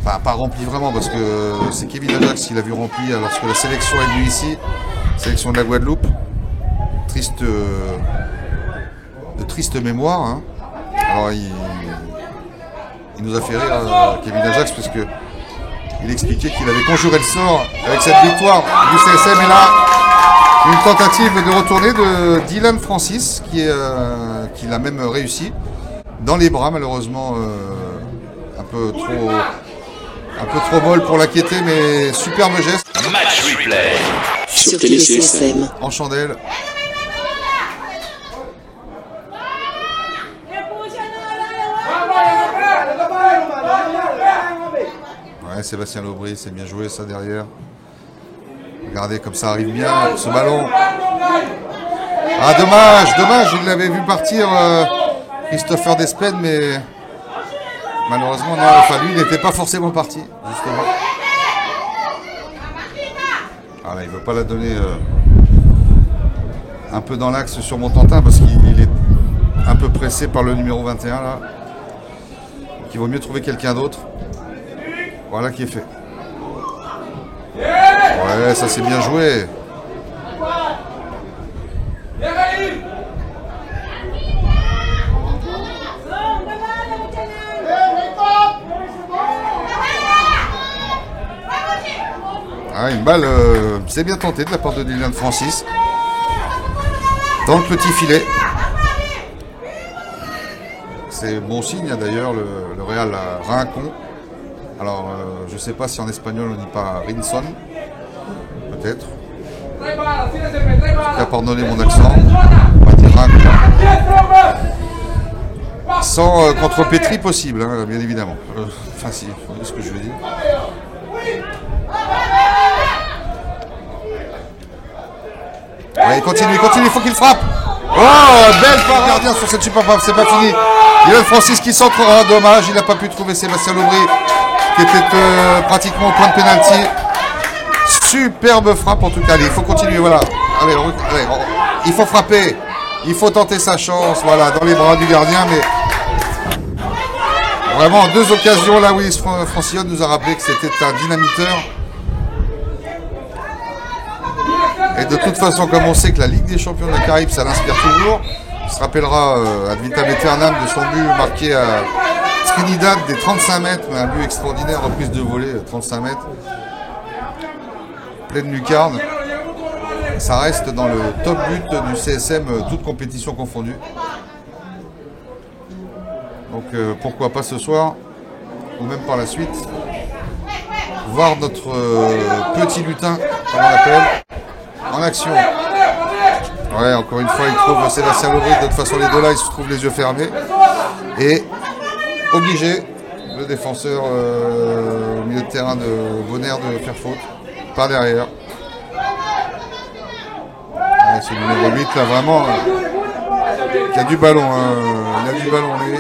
Enfin, pas rempli vraiment, parce que c'est Kevin Ajax qui l'a vu rempli lorsque la sélection est venue ici, sélection de la Guadeloupe. De triste mémoire. Hein. Alors, il nous a fait rire, Kevin Ajax, parce que il expliquait qu'il avait conjuré le sort avec cette victoire du CSM. Et là, une tentative de retourner de Dylan Francis, qui l'a même réussi. Dans les bras, malheureusement, un peu trop molle pour l'inquiéter, mais superbe geste. Match replay. Sur TéléCSM. En chandelle. Ouais, Sébastien Laubry, c'est bien joué ça derrière. Regardez comme ça arrive bien ce ballon. Ah dommage, il l'avait vu partir Christopher Despen, mais malheureusement non, enfin lui il n'était pas forcément parti, justement. Ah là, il ne veut pas la donner un peu dans l'axe sur Montantin, parce qu'il est un peu pressé par le numéro 21 là. Donc il vaut mieux trouver quelqu'un d'autre. Voilà qui est fait. Ouais, ça c'est bien joué. Ah, une balle, c'est bien tenté de la part de Dylan Francis. Dans le petit filet. C'est bon signe, d'ailleurs, le Real à Rincon. Alors, je ne sais pas si en espagnol on ne dit pas Rinson. Peut-être. En tout cas, pardonnez mon accent. On va dire Rincon. Sans contre-pétri possible, hein, bien évidemment. Enfin, si, vous voyez ce que je veux dire. Allez, continue, il faut qu'il frappe. Oh, belle part gardien sur cette super frappe, c'est pas fini. Dylan Francis qui centre, dommage, il n'a pas pu trouver Sébastien Laubry, qui était pratiquement au point de pénalty. Superbe frappe en tout cas, allez, il faut continuer, voilà. Allez, il faut frapper, il faut tenter sa chance, voilà, dans les bras du gardien, mais vraiment en deux occasions, là, Willis Francillon nous a rappelé que c'était un dynamiteur. Et de toute façon, comme on sait que la Ligue des Champions de la Caraïbe, ça l'inspire toujours, il se rappellera ad vitam aeternam de son but marqué à Trinidad des 35 mètres, un but extraordinaire, reprise de volée, 35 mètres, pleine lucarne. Ça reste dans le top but du CSM, toute compétition confondue. Donc pourquoi pas ce soir, ou même par la suite, voir notre petit lutin, comme on l'appelle, en action. Ouais, encore une fois, il trouve Sébastien Laubry. De toute façon, les deux là, ils se trouvent les yeux fermés. Et obligé, le défenseur au milieu de terrain de Bonner de faire faute. Par derrière. c'est le numéro 8 là vraiment qui a du ballon. Il a du ballon lui.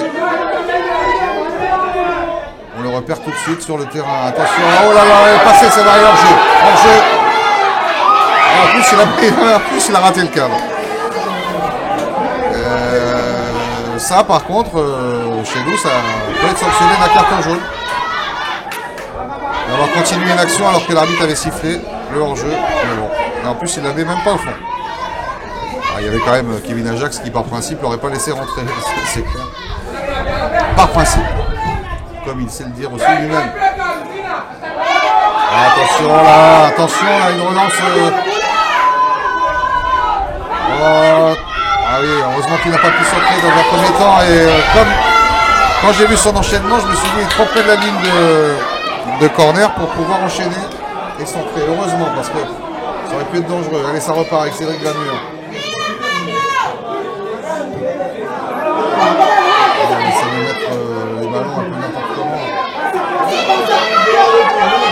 On le repère tout de suite sur le terrain. Attention, oh là là, il est passé, c'est derrière hors-jeu. En plus, il a raté le cadre. Ça, par contre, chez nous, ça peut être sanctionné d'un carton jaune. Et on va continuer une action alors que l'arbitre avait sifflé le hors-jeu. Mais bon, et en plus, il l'avait même pas au fond. Il y avait quand même Kevin Ajax qui, par principe, l'aurait pas laissé rentrer. C'est clair. Par principe. Comme il sait le dire aussi lui-même. Attention là, une relance. Ah oui, heureusement qu'il n'a pas pu s'entrer dans un premier temps. Et comme quand j'ai vu son enchaînement, je me suis dit il est trop près de la ligne de corner pour pouvoir enchaîner et centrer. Heureusement, parce que ça aurait pu être dangereux. Allez, ça repart avec Cédric Lamure. On va essayer de mettre les ballons un peu n'importe comment.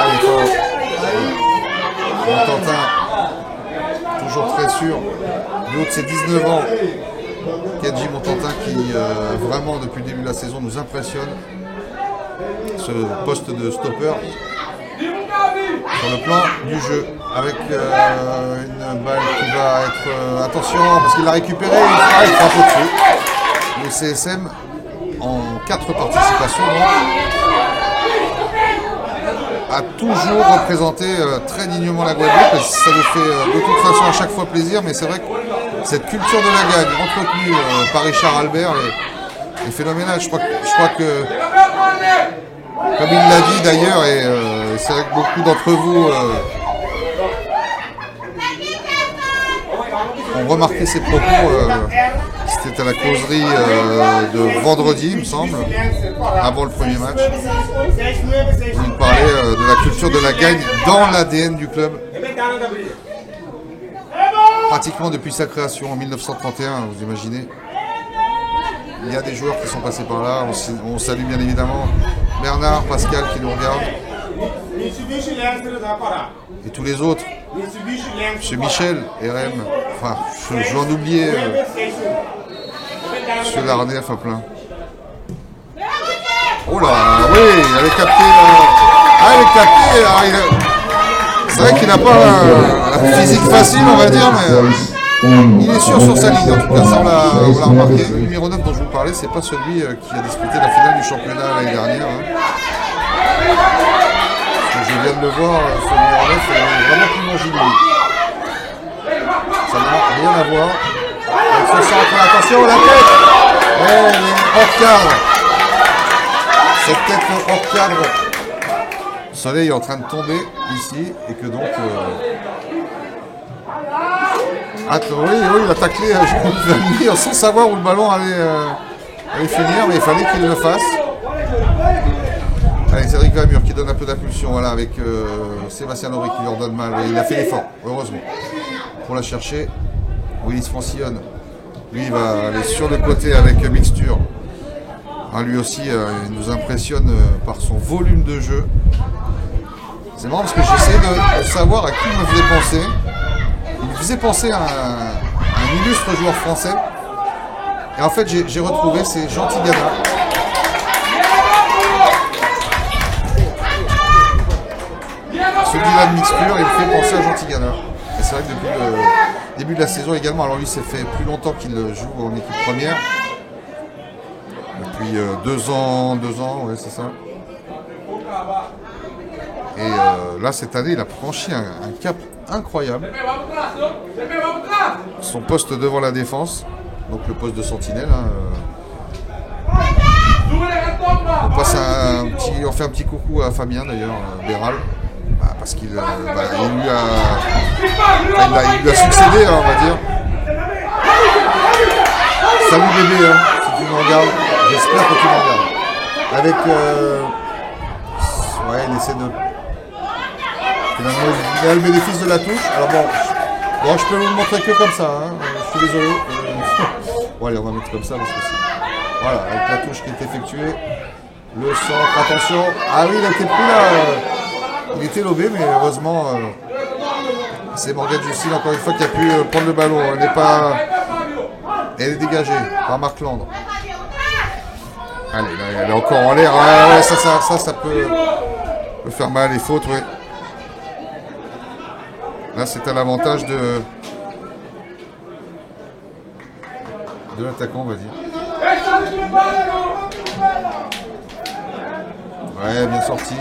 Allez, fort. Constantin, toujours très sûr. Du haut de ses 19 ans, Kenji Montantin qui vraiment depuis le début de la saison nous impressionne. Ce poste de stopper sur le plan du jeu avec une balle qui va être attention parce qu'il l'a récupéré, il frappe au-dessus. Le CSM en 4 participations a toujours représenté très dignement la Guadeloupe. Ça nous fait de toute façon à chaque fois plaisir, mais c'est vrai que cette culture de la gagne entretenue par Richard Albert est phénoménale. Je crois que comme il l'a dit d'ailleurs, et c'est vrai que beaucoup d'entre vous ont remarqué ses propos, c'était à la causerie de vendredi, il me semble, avant le premier match, où il parlait de la culture de la gagne dans l'ADN du club. Pratiquement depuis sa création en 1931, vous imaginez. Il y a des joueurs qui sont passés par là. On salue bien évidemment Bernard, Pascal qui nous regarde. Et tous les autres. Monsieur Michel, RM. Enfin, je vais en oublier. Monsieur Larnay, enfin plein. Oh là, oui, il avait capté. C'est vrai qu'il n'a pas la physique facile, on va dire, mais il est sûr sur sa ligne. En tout cas, ça on l'a remarqué. Le numéro 9 dont je vous parlais, c'est pas celui qui a disputé la finale du championnat l'année dernière. Parce que je viens de le voir, ce numéro 9 est vraiment plus longiligne. Ça n'a rien à voir. Avec ce centre, attention, la tête. Elle est hors cadre. Cette tête hors cadre. Le soleil est en train de tomber ici et que donc oui, il a taclé Jean-Claude sans savoir où le ballon allait finir, mais il fallait qu'il le fasse. Allez, Cédric Lamure qui donne un peu d'impulsion, voilà, avec Sébastien Aubry qui leur donne mal. Il a fait l'effort, heureusement, pour la chercher. Willis Francillonne, lui il va aller sur le côté avec Mixture. Lui aussi, il nous impressionne par son volume de jeu. C'est marrant parce que j'essaie de savoir à qui il me faisait penser. Il me faisait penser à un illustre joueur français. Et en fait, j'ai retrouvé, c'est Jean Tigana. Ce Dylan Mixture, il me fait penser à Jean Tigana. Et c'est vrai que depuis le début de la saison également, alors lui, ça fait plus longtemps qu'il joue en équipe première. Depuis 2 ans, ouais, c'est ça. Et là, cette année, il a franchi un cap incroyable. Son poste devant la défense, donc le poste de sentinelle. On fait un petit coucou à Fabien d'ailleurs, Béral, parce qu'il lui a succédé, on va dire. Salut bébé, si tu me regardes, j'espère que tu me regardes. Avec, ouais, il essaie de. Il a le bénéfice de la touche. Alors bon, je peux vous le montrer que comme ça. Je suis désolé. Bon allez, on va mettre comme ça parce que c'est. Voilà, avec la touche qui est effectuée. Le centre, attention. Ah oui, il a été pris là. Il était lobé, mais heureusement, C'est Morgane Justine, encore une fois, qui a pu prendre le ballon. Elle n'est pas... Elle est dégagée par Marc Landre. Allez, là, elle est encore en l'air. Ouais, ça peut faire mal, les fautes, oui. Là, c'est à l'avantage de l'attaquant, on va dire. Ouais, bien sorti.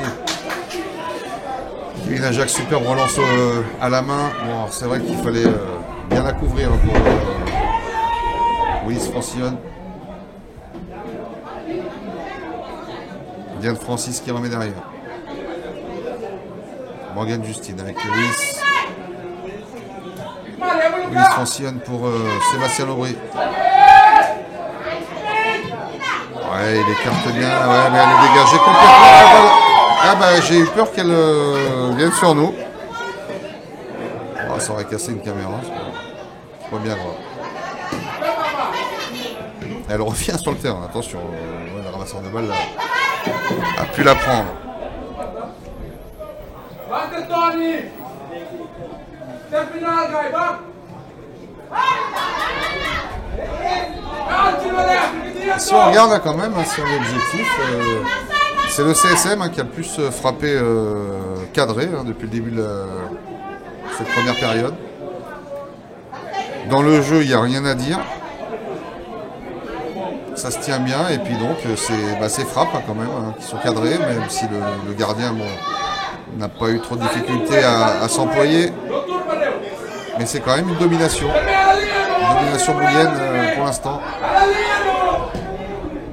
Kevin Ajax, superbe relance à la main. Bon, c'est vrai qu'il fallait bien la couvrir pour Willis Francillon. Diane Francis qui remet derrière. Morgane Justine avec Willis Francillon pour Sébastien Aubry. Ouais, il écarte bien, ouais, mais elle est dégagée complètement. Ah bah j'ai eu peur qu'elle vienne sur nous. Oh, ça aurait cassé une caméra, c'est pas bien grave. Elle revient sur le terrain, attention, le ramasseur de balles a pu la prendre. Si on regarde là quand même, sur l'objectif, c'est le CSM qui a le plus frappé cadré depuis le début de cette première période. Dans le jeu, il n'y a rien à dire. Ça se tient bien et puis donc c'est frappes quand même qui sont cadrées, même si le gardien n'a pas eu trop de difficultés à s'employer. Mais c'est quand même une domination. Une domination boulienne pour l'instant.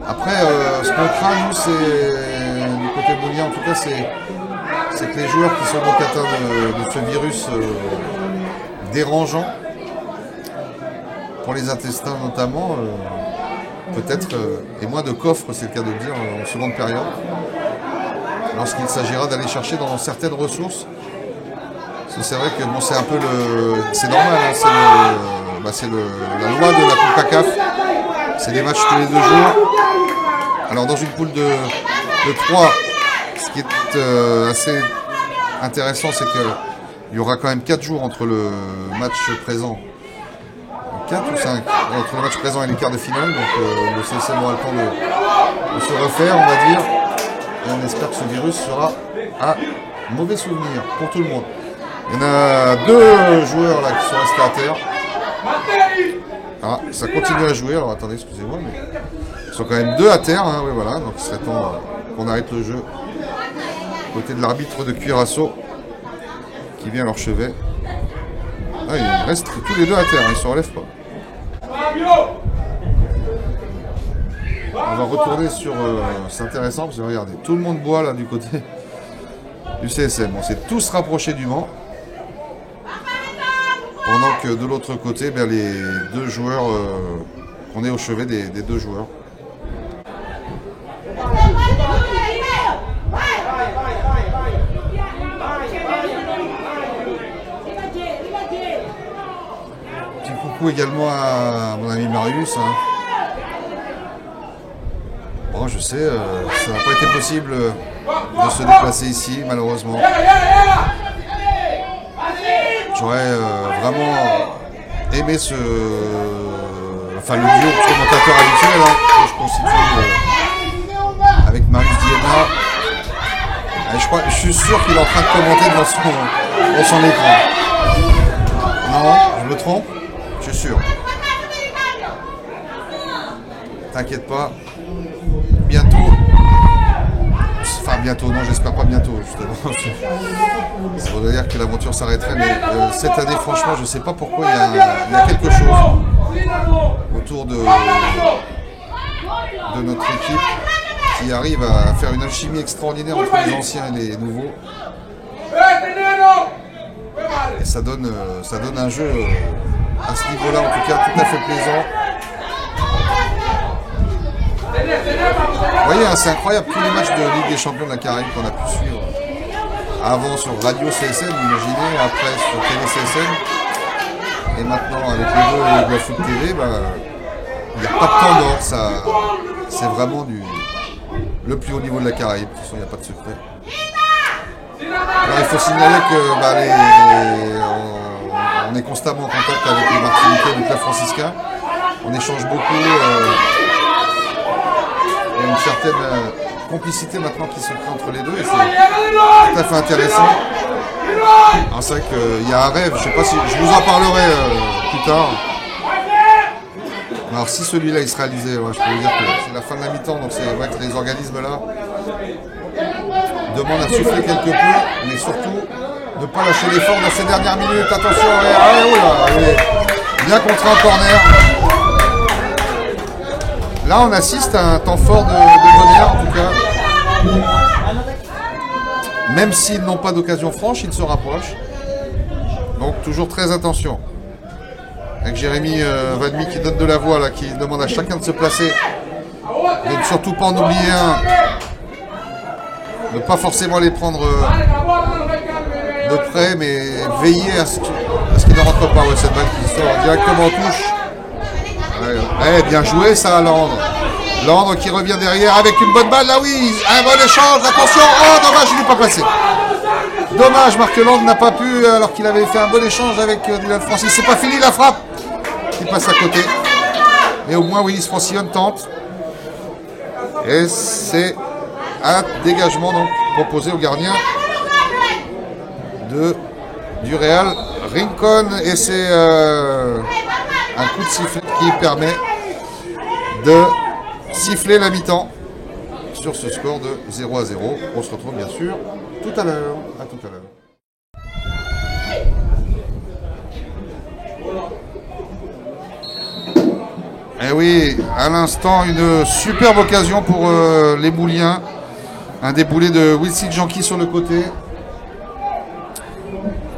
Après, ce qu'on craint, nous, c'est du côté boulien, en tout cas, c'est que les joueurs qui sont donc atteints de ce virus dérangeant, pour les intestins notamment, peut-être, et moins de coffres, c'est le cas de le dire, en seconde période, lorsqu'il s'agira d'aller chercher dans certaines ressources. Parce que c'est vrai que bon, c'est un peu c'est normal, hein, c'est la loi de la CONCACAF. C'est des matchs tous les 2 jours. Alors dans une poule de 3, ce qui est assez intéressant, c'est qu'il y aura quand même 4 jours entre le match présent. 4 ou 5 entre le match présent et les quarts de finale. Donc le CSM aura le temps de se refaire, on va dire. Et on espère que ce virus sera à mauvais souvenir pour tout le monde. Il y en a 2 joueurs là qui sont restés à terre. Ah, ça continue à jouer, alors attendez, excusez-moi, mais ils sont quand même 2 à terre, hein, oui, voilà, donc il serait temps qu'on arrête le jeu. Côté de l'arbitre de Cuirasso, qui vient à leur chevet. Ah, ils restent tous les 2 à terre, hein, ils ne se relèvent pas. On va retourner sur... c'est intéressant, parce que regardez, tout le monde boit là du côté du CSM. On s'est tous rapprochés du vent. Pendant que de l'autre côté, les 2 joueurs, on est au chevet des 2 joueurs. Petit coucou également à mon ami Marius. Hein. Bon, je sais, ça n'a pas été possible de se déplacer ici, malheureusement. J'aurais vraiment aimé le duo commentateur habituel que je constitue avec Marius Diena. Je suis sûr qu'il est en train de commenter devant son écran. Non, je me trompe? Je suis sûr. T'inquiète pas. Bientôt. Enfin bientôt, non j'espère pas bientôt justement. Ça voudrait dire que l'aventure s'arrêterait, mais cette année franchement je sais pas pourquoi il y a quelque chose autour de notre équipe qui arrive à faire une alchimie extraordinaire entre les anciens et les nouveaux. Et ça donne un jeu à ce niveau-là en tout cas tout à fait plaisant. Vous voyez, hein, c'est incroyable, tous les matchs de Ligue des Champions de la Caraïbe qu'on a pu suivre avant sur Radio CSM, imaginez, après sur Télé CSM, et maintenant avec les 2 de la Foot TV, il n'y a pas de temps mort, c'est vraiment le plus haut niveau de la Caraïbe, de toute façon il n'y a pas de secret. Alors il faut signaler que on est constamment en contact avec les Martiniquais du club franciscain. On échange beaucoup. Il y a une certaine complicité maintenant qui se crée entre les deux et c'est tout à fait intéressant. Alors c'est vrai qu'il y a un rêve, je sais pas si je vous en parlerai plus tard. Alors si celui-là il se réalisait, ouais, je peux vous dire que c'est la fin de la mi-temps, donc c'est vrai que les organismes là demandent à souffler quelque peu, mais surtout ne pas lâcher l'effort dans ces dernières minutes. Attention, bien contré en corner. Là on assiste à un temps fort de bonheur en tout cas. Même s'ils n'ont pas d'occasion franche, ils se rapprochent. Donc toujours très attention. Avec Jérémy Valmy qui donne de la voix, là, qui demande à chacun de se placer. De ne surtout pas en oublier un. Ne pas forcément les prendre de près, mais veiller à ce qu'il ne rentre pas. Ouais, cette balle qui sort directement en touche. Ouais, bien joué ça, Landre. Landre qui revient derrière avec une bonne balle. Là oui, un bon échange. Attention, oh dommage, il n'est pas passé. Dommage, Marc Landre n'a pas pu, alors qu'il avait fait un bon échange avec Dylan Francis. C'est pas fini la frappe. Il passe à côté. Mais au moins Willis Francillon tente. Et c'est un dégagement donc proposé au gardien du Real Rincon. Et c'est un coup de sifflet qui permet de siffler la mi-temps sur ce score de 0-0. On se retrouve bien sûr tout à l'heure. À tout à l'heure. Et oui, à l'instant, une superbe occasion pour les Mouliens. Un déboulé de Wilson Janky sur le côté.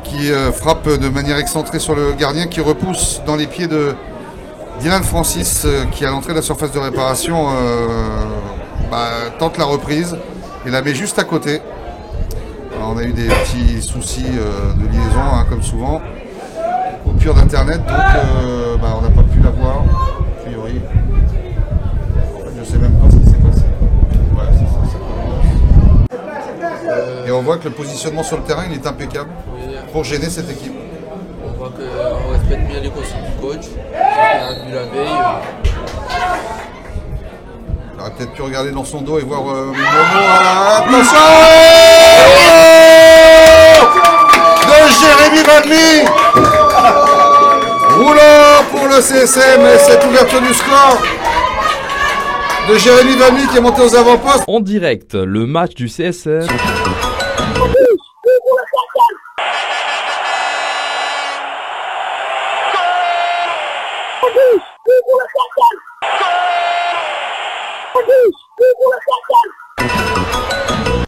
Qui frappe de manière excentrée sur le gardien, qui repousse dans les pieds de Dylan Francis, qui à l'entrée de la surface de réparation tente la reprise et la met juste à côté. Alors, on a eu des petits soucis de liaison, hein, comme souvent. Coupure d'internet, donc on n'a pas pu la voir. Priori. Je ne sais même pas ce qui s'est passé. Ouais, ça commence. Et on voit que le positionnement sur le terrain il est impeccable pour gêner cette équipe. On voit qu'on respecte bien les consignes du coach. On a vu la veille. Il aurait peut-être pu regarder dans son dos et voir Momo. Attention de Jérémy Valmy. Roulant pour le CSM et cette ouverture du score de Jérémy Valmy qui est monté aux avant-postes. En direct, le match du CSM.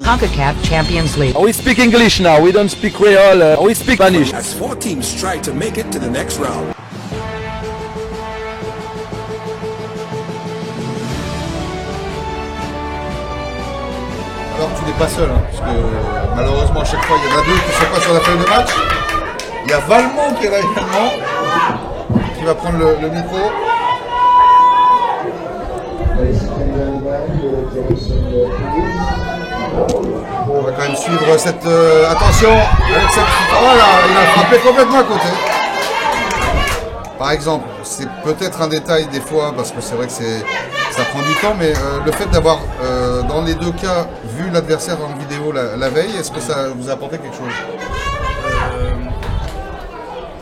CONCACAF Champions League. We speak English now, we don't speak Creole, we speak Spanish. As 4 teams try to make it to the next round. Alors tu n'es pas seul, hein, parce que malheureusement à chaque fois il y en a deux qui ne sont pas sur la feuille de match. Il y a Valmont qui est là également, qui va prendre le micro. On va quand même suivre cette... attention avec cette... Voilà, il a frappé complètement à côté. Par exemple, c'est peut-être un détail des fois, parce que c'est vrai que ça prend du temps, mais le fait d'avoir, dans les deux cas, vu l'adversaire dans la vidéo la veille, est-ce que ça vous a apporté quelque chose?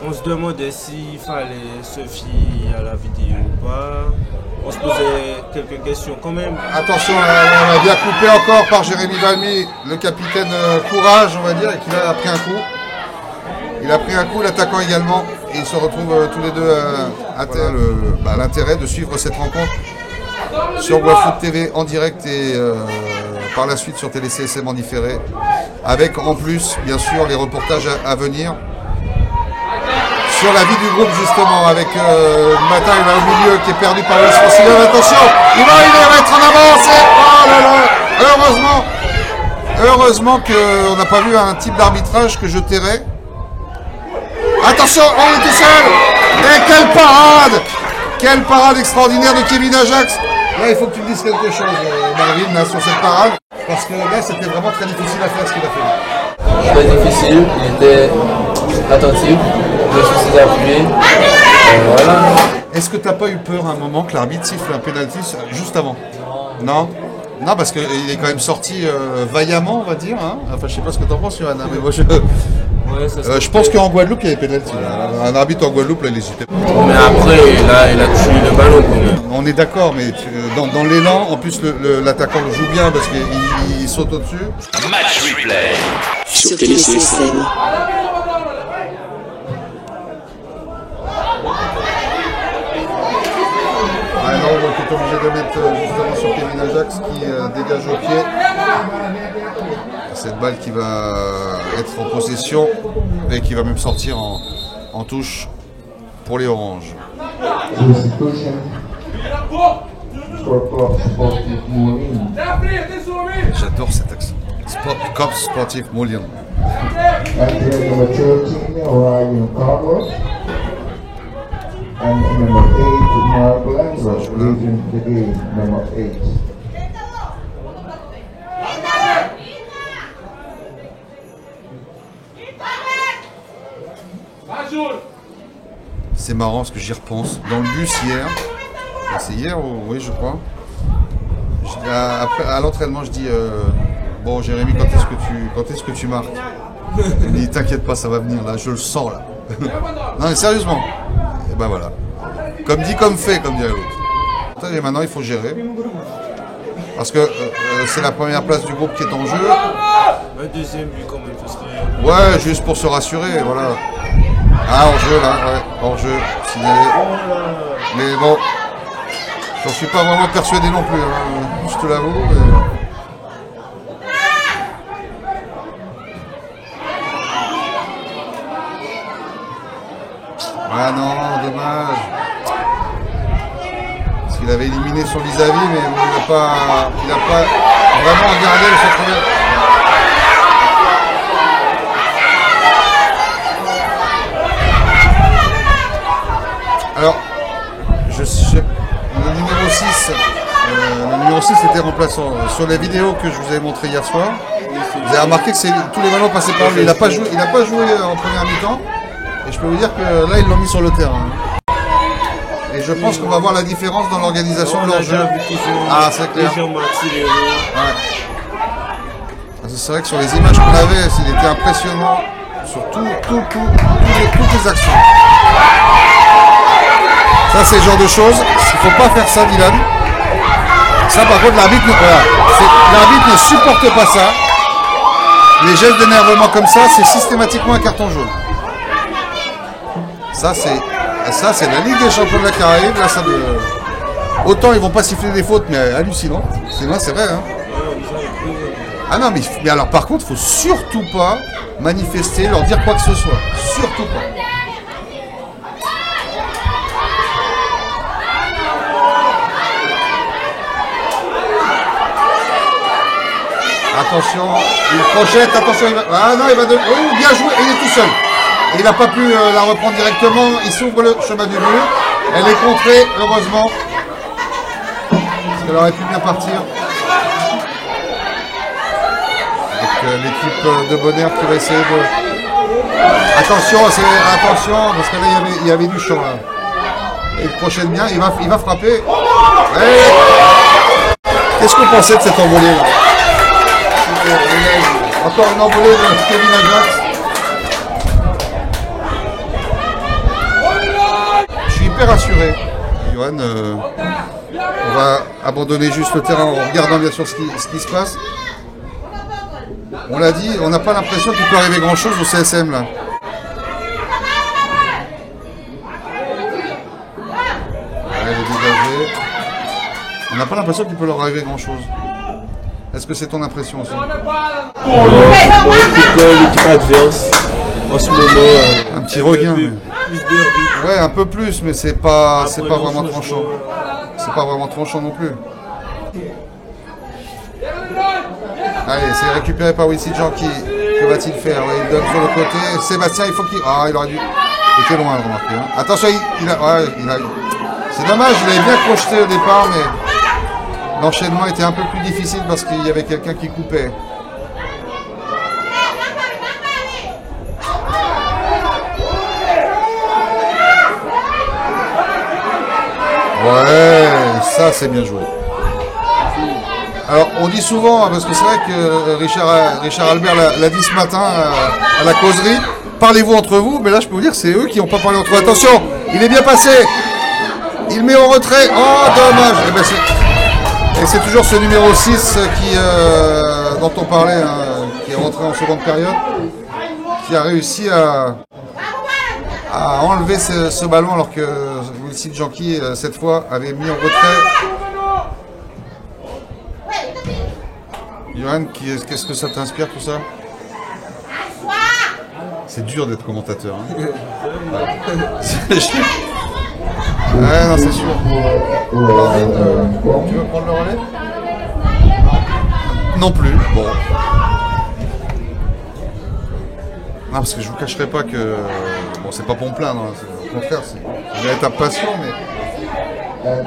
On se demandait s'il fallait se fier à la vidéo ou pas. On se posait quelques questions quand même. Attention, on a bien coupé encore par Jérémy Valmy, le capitaine courage, on va dire, et qui a pris un coup. Il a pris un coup, l'attaquant également, et ils se retrouvent tous les deux à l'intérêt de suivre cette rencontre sur WaFoot TV en direct et par la suite sur Télé CSM en différé, avec en plus, bien sûr, les reportages à venir. Sur la vie du groupe justement avec Mata là au milieu qui est perdu par Willis Francillon. Attention, il va être en avance et oh là là, heureusement qu'on n'a pas vu un type d'arbitrage que je tairais. Attention, on est tout seul. Et quelle parade extraordinaire de Kevin Ajax. Là il faut que tu me dises quelque chose Marvin là, sur cette parade, parce que là c'était vraiment très difficile à faire ce qu'il a fait. Très difficile, il était attentif, de sur ses appuyés. Voilà. Est-ce que tu n'as pas eu peur à un moment que l'arbitre siffle un pénalty juste avant? Non. Non, parce qu'il est quand même sorti vaillamment, on va dire. Hein. Enfin, je sais pas ce que tu en penses, Johanna, mais moi je pense qu'en Guadeloupe, il y avait pénalty. Un arbitre en Guadeloupe, là, il hésitait. Mais après, il a touché le ballon quand même. On est d'accord, mais dans l'élan, en plus, l'attaquant joue bien parce qu'il saute au-dessus. Match replay. Sur TéléCSM. Alors, donc, on est obligé de mettre justement sur Kevin Ajax qui dégage au pied. Cette balle qui va être en possession et qui va même sortir en touche pour les Oranges. J'adore cet accent. Cop Sportif Moulin. And number 8, Mark Langford, leading the game, number 8. C'est marrant parce que j'y repense. Dans le bus hier, c'est hier ou oui je crois. Après, à l'entraînement je dis bon Jérémy quand est-ce que tu marques? Il me dit t'inquiète pas ça va venir là, je le sens là. Non mais sérieusement. Et ben voilà. Comme dit comme fait comme dirait l'autre. Et maintenant il faut gérer. Parce que c'est la première place du groupe qui est en jeu. Un deuxième but quand même, ce serait... Ouais, juste pour se rassurer, voilà. Ah, hors-jeu là, ouais, hors-jeu, signalé. Mais bon, j'en suis pas vraiment persuadé non plus, hein, je te l'avoue. Mais... Ah non, dommage. Parce qu'il avait éliminé son vis-à-vis, mais il n'a pas vraiment regardé le centre. Alors, le numéro 6, était remplaçant. Sur les vidéos que je vous ai montrées hier soir, vous avez remarqué que tous les ballons passaient par lui. Il n'a pas joué en première mi-temps. Et je peux vous dire que là, ils l'ont mis sur le terrain. Et je pense qu'on va voir la différence dans l'organisation de leur jeu. Ah, c'est clair. Ouais. C'est vrai que sur les images qu'on avait, il était impressionnant sur toutes les actions. Ça, c'est le genre de choses. Il ne faut pas faire ça, Dylan. Ça, par contre, l'arbitre ne supporte pas ça. Les gestes d'énervement comme ça, c'est systématiquement un carton jaune. Ça, c'est la Ligue des Champions de la Caraïbe. Là, autant ils vont pas siffler des fautes, mais hallucinant. C'est vrai, hein. Ah non, mais alors par contre, il faut surtout pas manifester, leur dire quoi que ce soit. Surtout pas. Attention, une crochette, attention, il va... Ah non, il va... Oh, bien joué, il est tout seul. Il n'a pas pu la reprendre directement, il s'ouvre le chemin du mur. Elle est contrée, heureusement. Parce qu'elle aurait pu bien partir. Avec l'équipe de Bonheur qui va essayer de... Attention, parce que là, il y avait du champ. Là. Il prochaine bien, il va frapper. Qu'est-ce qu'on pensait de cette envolée là? Encore une envolée de Kevin Ajax. Je suis hyper rassuré. Johan, on va abandonner juste le terrain en regardant bien sûr ce qui se passe. On l'a dit, on n'a pas l'impression qu'il peut arriver grand chose au CSM là. Elle est dégagée. On n'a pas l'impression qu'il peut leur arriver grand chose. Est-ce que c'est ton impression aussi? Pour l'équipe adverse, en ce moment, un petit regain. Ouais, un peu plus, mais c'est pas vraiment tranchant. C'est pas vraiment tranchant non plus. Allez, c'est récupéré par Wissi Jean-Qui. Que va-t-il faire? Ouais, il donne sur le côté. Sébastien, il faut qu'il... Ah, il aurait dû... Il était loin, remarquez. Hein. Attention, il a... C'est dommage, il avait bien projeté au départ, mais... L'enchaînement était un peu plus difficile parce qu'il y avait quelqu'un qui coupait. Ouais, ça c'est bien joué. Alors on dit souvent, parce que c'est vrai que Richard Albert l'a dit ce matin à la causerie, parlez-vous entre vous, mais là je peux vous dire que c'est eux qui n'ont pas parlé entre eux. Attention, il est bien passé. Il met en retrait. Oh dommage. Et c'est toujours ce numéro 6 dont on parlait, hein, qui est rentré en seconde période, qui a réussi à enlever ce ballon alors que Wilson Janky, cette fois, avait mis en retrait. Johan, qu'est-ce que ça t'inspire tout ça? C'est dur d'être commentateur. Hein. Ouais, non, c'est sûr. Tu veux prendre le relais? Non plus. Bon. Non, parce que je vous cacherai pas que... Bon, c'est pas pour me plaindre, hein. Au contraire, c'est une véritable passion, mais...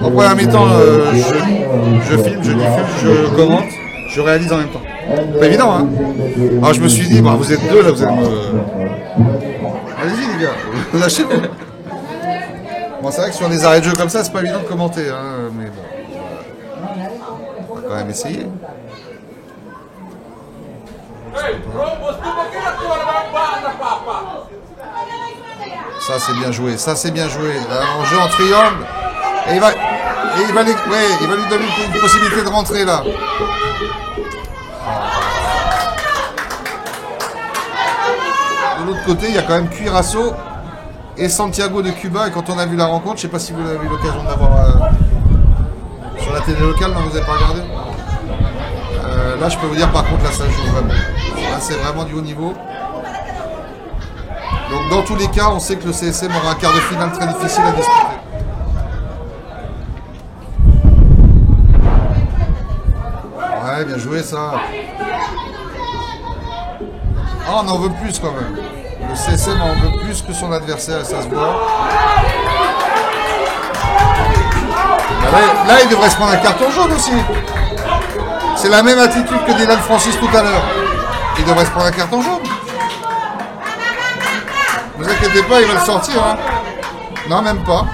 En première mi-temps, je filme, je diffuse, je commente, je réalise en même temps. Pas évident, hein. Alors je me suis dit, bah, vous êtes deux, là, vous allez me... Allez-y, les gars, lâchez-vous. Bon, c'est vrai que sur des arrêts de jeu comme ça, c'est pas évident de commenter, hein, mais bon. On va quand même essayer. Ça c'est bien joué, ça c'est bien joué. Un jeu en triangle. Et il va lui donner une possibilité de rentrer là. De l'autre côté, il y a quand même Cuirasso et Santiago de Cuba. Et quand on a vu la rencontre, je ne sais pas si vous avez eu l'occasion d'avoir sur la télé locale, non, vous n'avez pas regardé. Là, je peux vous dire par contre, là, ça joue vraiment. Là, c'est vraiment du haut niveau. Donc, dans tous les cas, on sait que le CSM aura un quart de finale très difficile à disputer. Ouais, bien joué ça. Ah, on en veut plus quand même. Le CSM en veut plus que son adversaire, ça se voit. Là, il devrait se prendre un carton jaune aussi. C'est la même attitude que Dylan Francis tout à l'heure. Il devrait se prendre un carton jaune. Ne vous inquiétez pas, il va le sortir. Hein. Non, même pas.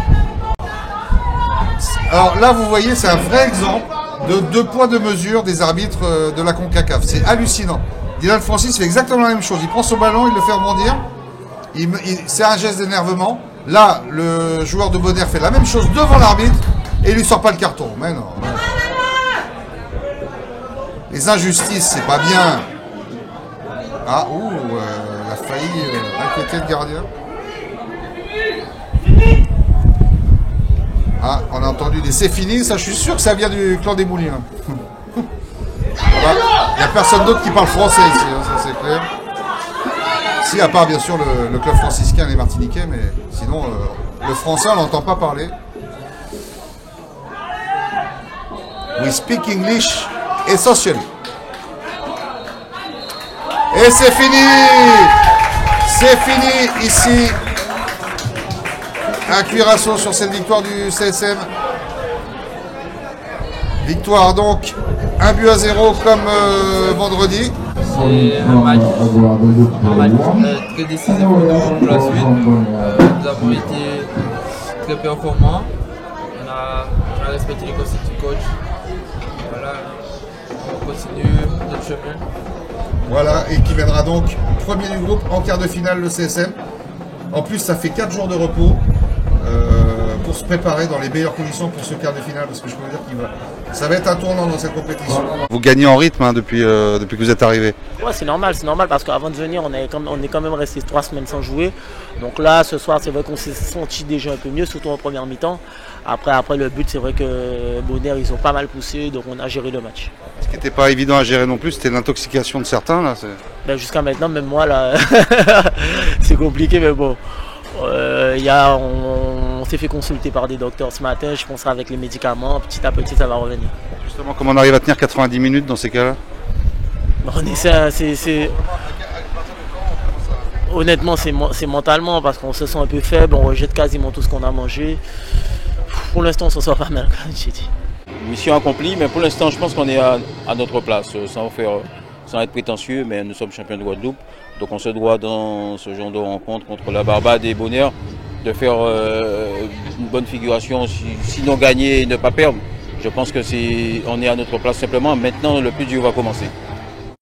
Alors là, vous voyez, c'est un vrai exemple de 2 poids de mesure des arbitres de la CONCACAF. C'est hallucinant. Dylan Francis fait exactement la même chose. Il prend son ballon, il le fait rebondir. C'est un geste d'énervement. Là, le joueur de Bonner fait la même chose devant l'arbitre et il lui sort pas le carton. Mais non. Les injustices, c'est pas bien. Ah, il a failli inquiéter le gardien. Ah, on a entendu des c'est fini. Ça, je suis sûr que ça vient du clan des Moulins. Il n'y a personne d'autre qui parle français ici, hein, ça c'est clair. Si, à part bien sûr le club franciscain et les Martiniquais, mais sinon le français on n'entend pas parler. We speak English essentially. Et c'est fini! C'est fini ici à Cuirasso sur cette victoire du CSM. Victoire donc 1-0 comme vendredi. C'est un match très décisif pour nous pour la suite. Nous avons été très performants. On a respecté les consignes du coach. Voilà, on continue notre chemin. Voilà, et qui viendra donc premier du groupe en quart de finale le CSM. En plus, ça fait 4 jours de repos. Pour se préparer dans les meilleures conditions pour ce quart de finale, parce que je peux vous dire qu'il ça va être un tournant dans cette compétition. Vous gagnez en rythme hein, depuis que vous êtes arrivé. Ouais, c'est normal parce qu'avant de venir, on est quand même resté 3 semaines sans jouer. Donc là, ce soir, c'est vrai qu'on s'est senti déjà un peu mieux, surtout en première mi-temps. Après le but, c'est vrai que Bonner, ils ont pas mal poussé, donc on a géré le match. Ce qui n'était pas évident à gérer non plus, c'était l'intoxication de certains. Là, jusqu'à maintenant, même moi, là, c'est compliqué, mais bon. On s'est fait consulter par des docteurs ce matin, je pense avec les médicaments, petit à petit ça va revenir. Justement, comment on arrive à tenir 90 minutes dans ces cas-là? On essaie, honnêtement c'est mentalement parce qu'on se sent un peu faible, on rejette quasiment tout ce qu'on a mangé. Pour l'instant on s'en sort pas mal comme j'ai dit. Mission accomplie, mais pour l'instant je pense qu'on est à notre place, sans être prétentieux, mais nous sommes champions de Guadeloupe. Donc on se doit dans ce genre de rencontre contre la Barbade et Bonner de faire une bonne figuration, sinon gagner et ne pas perdre. Je pense que on est à notre place simplement. Maintenant, le plus dur va commencer.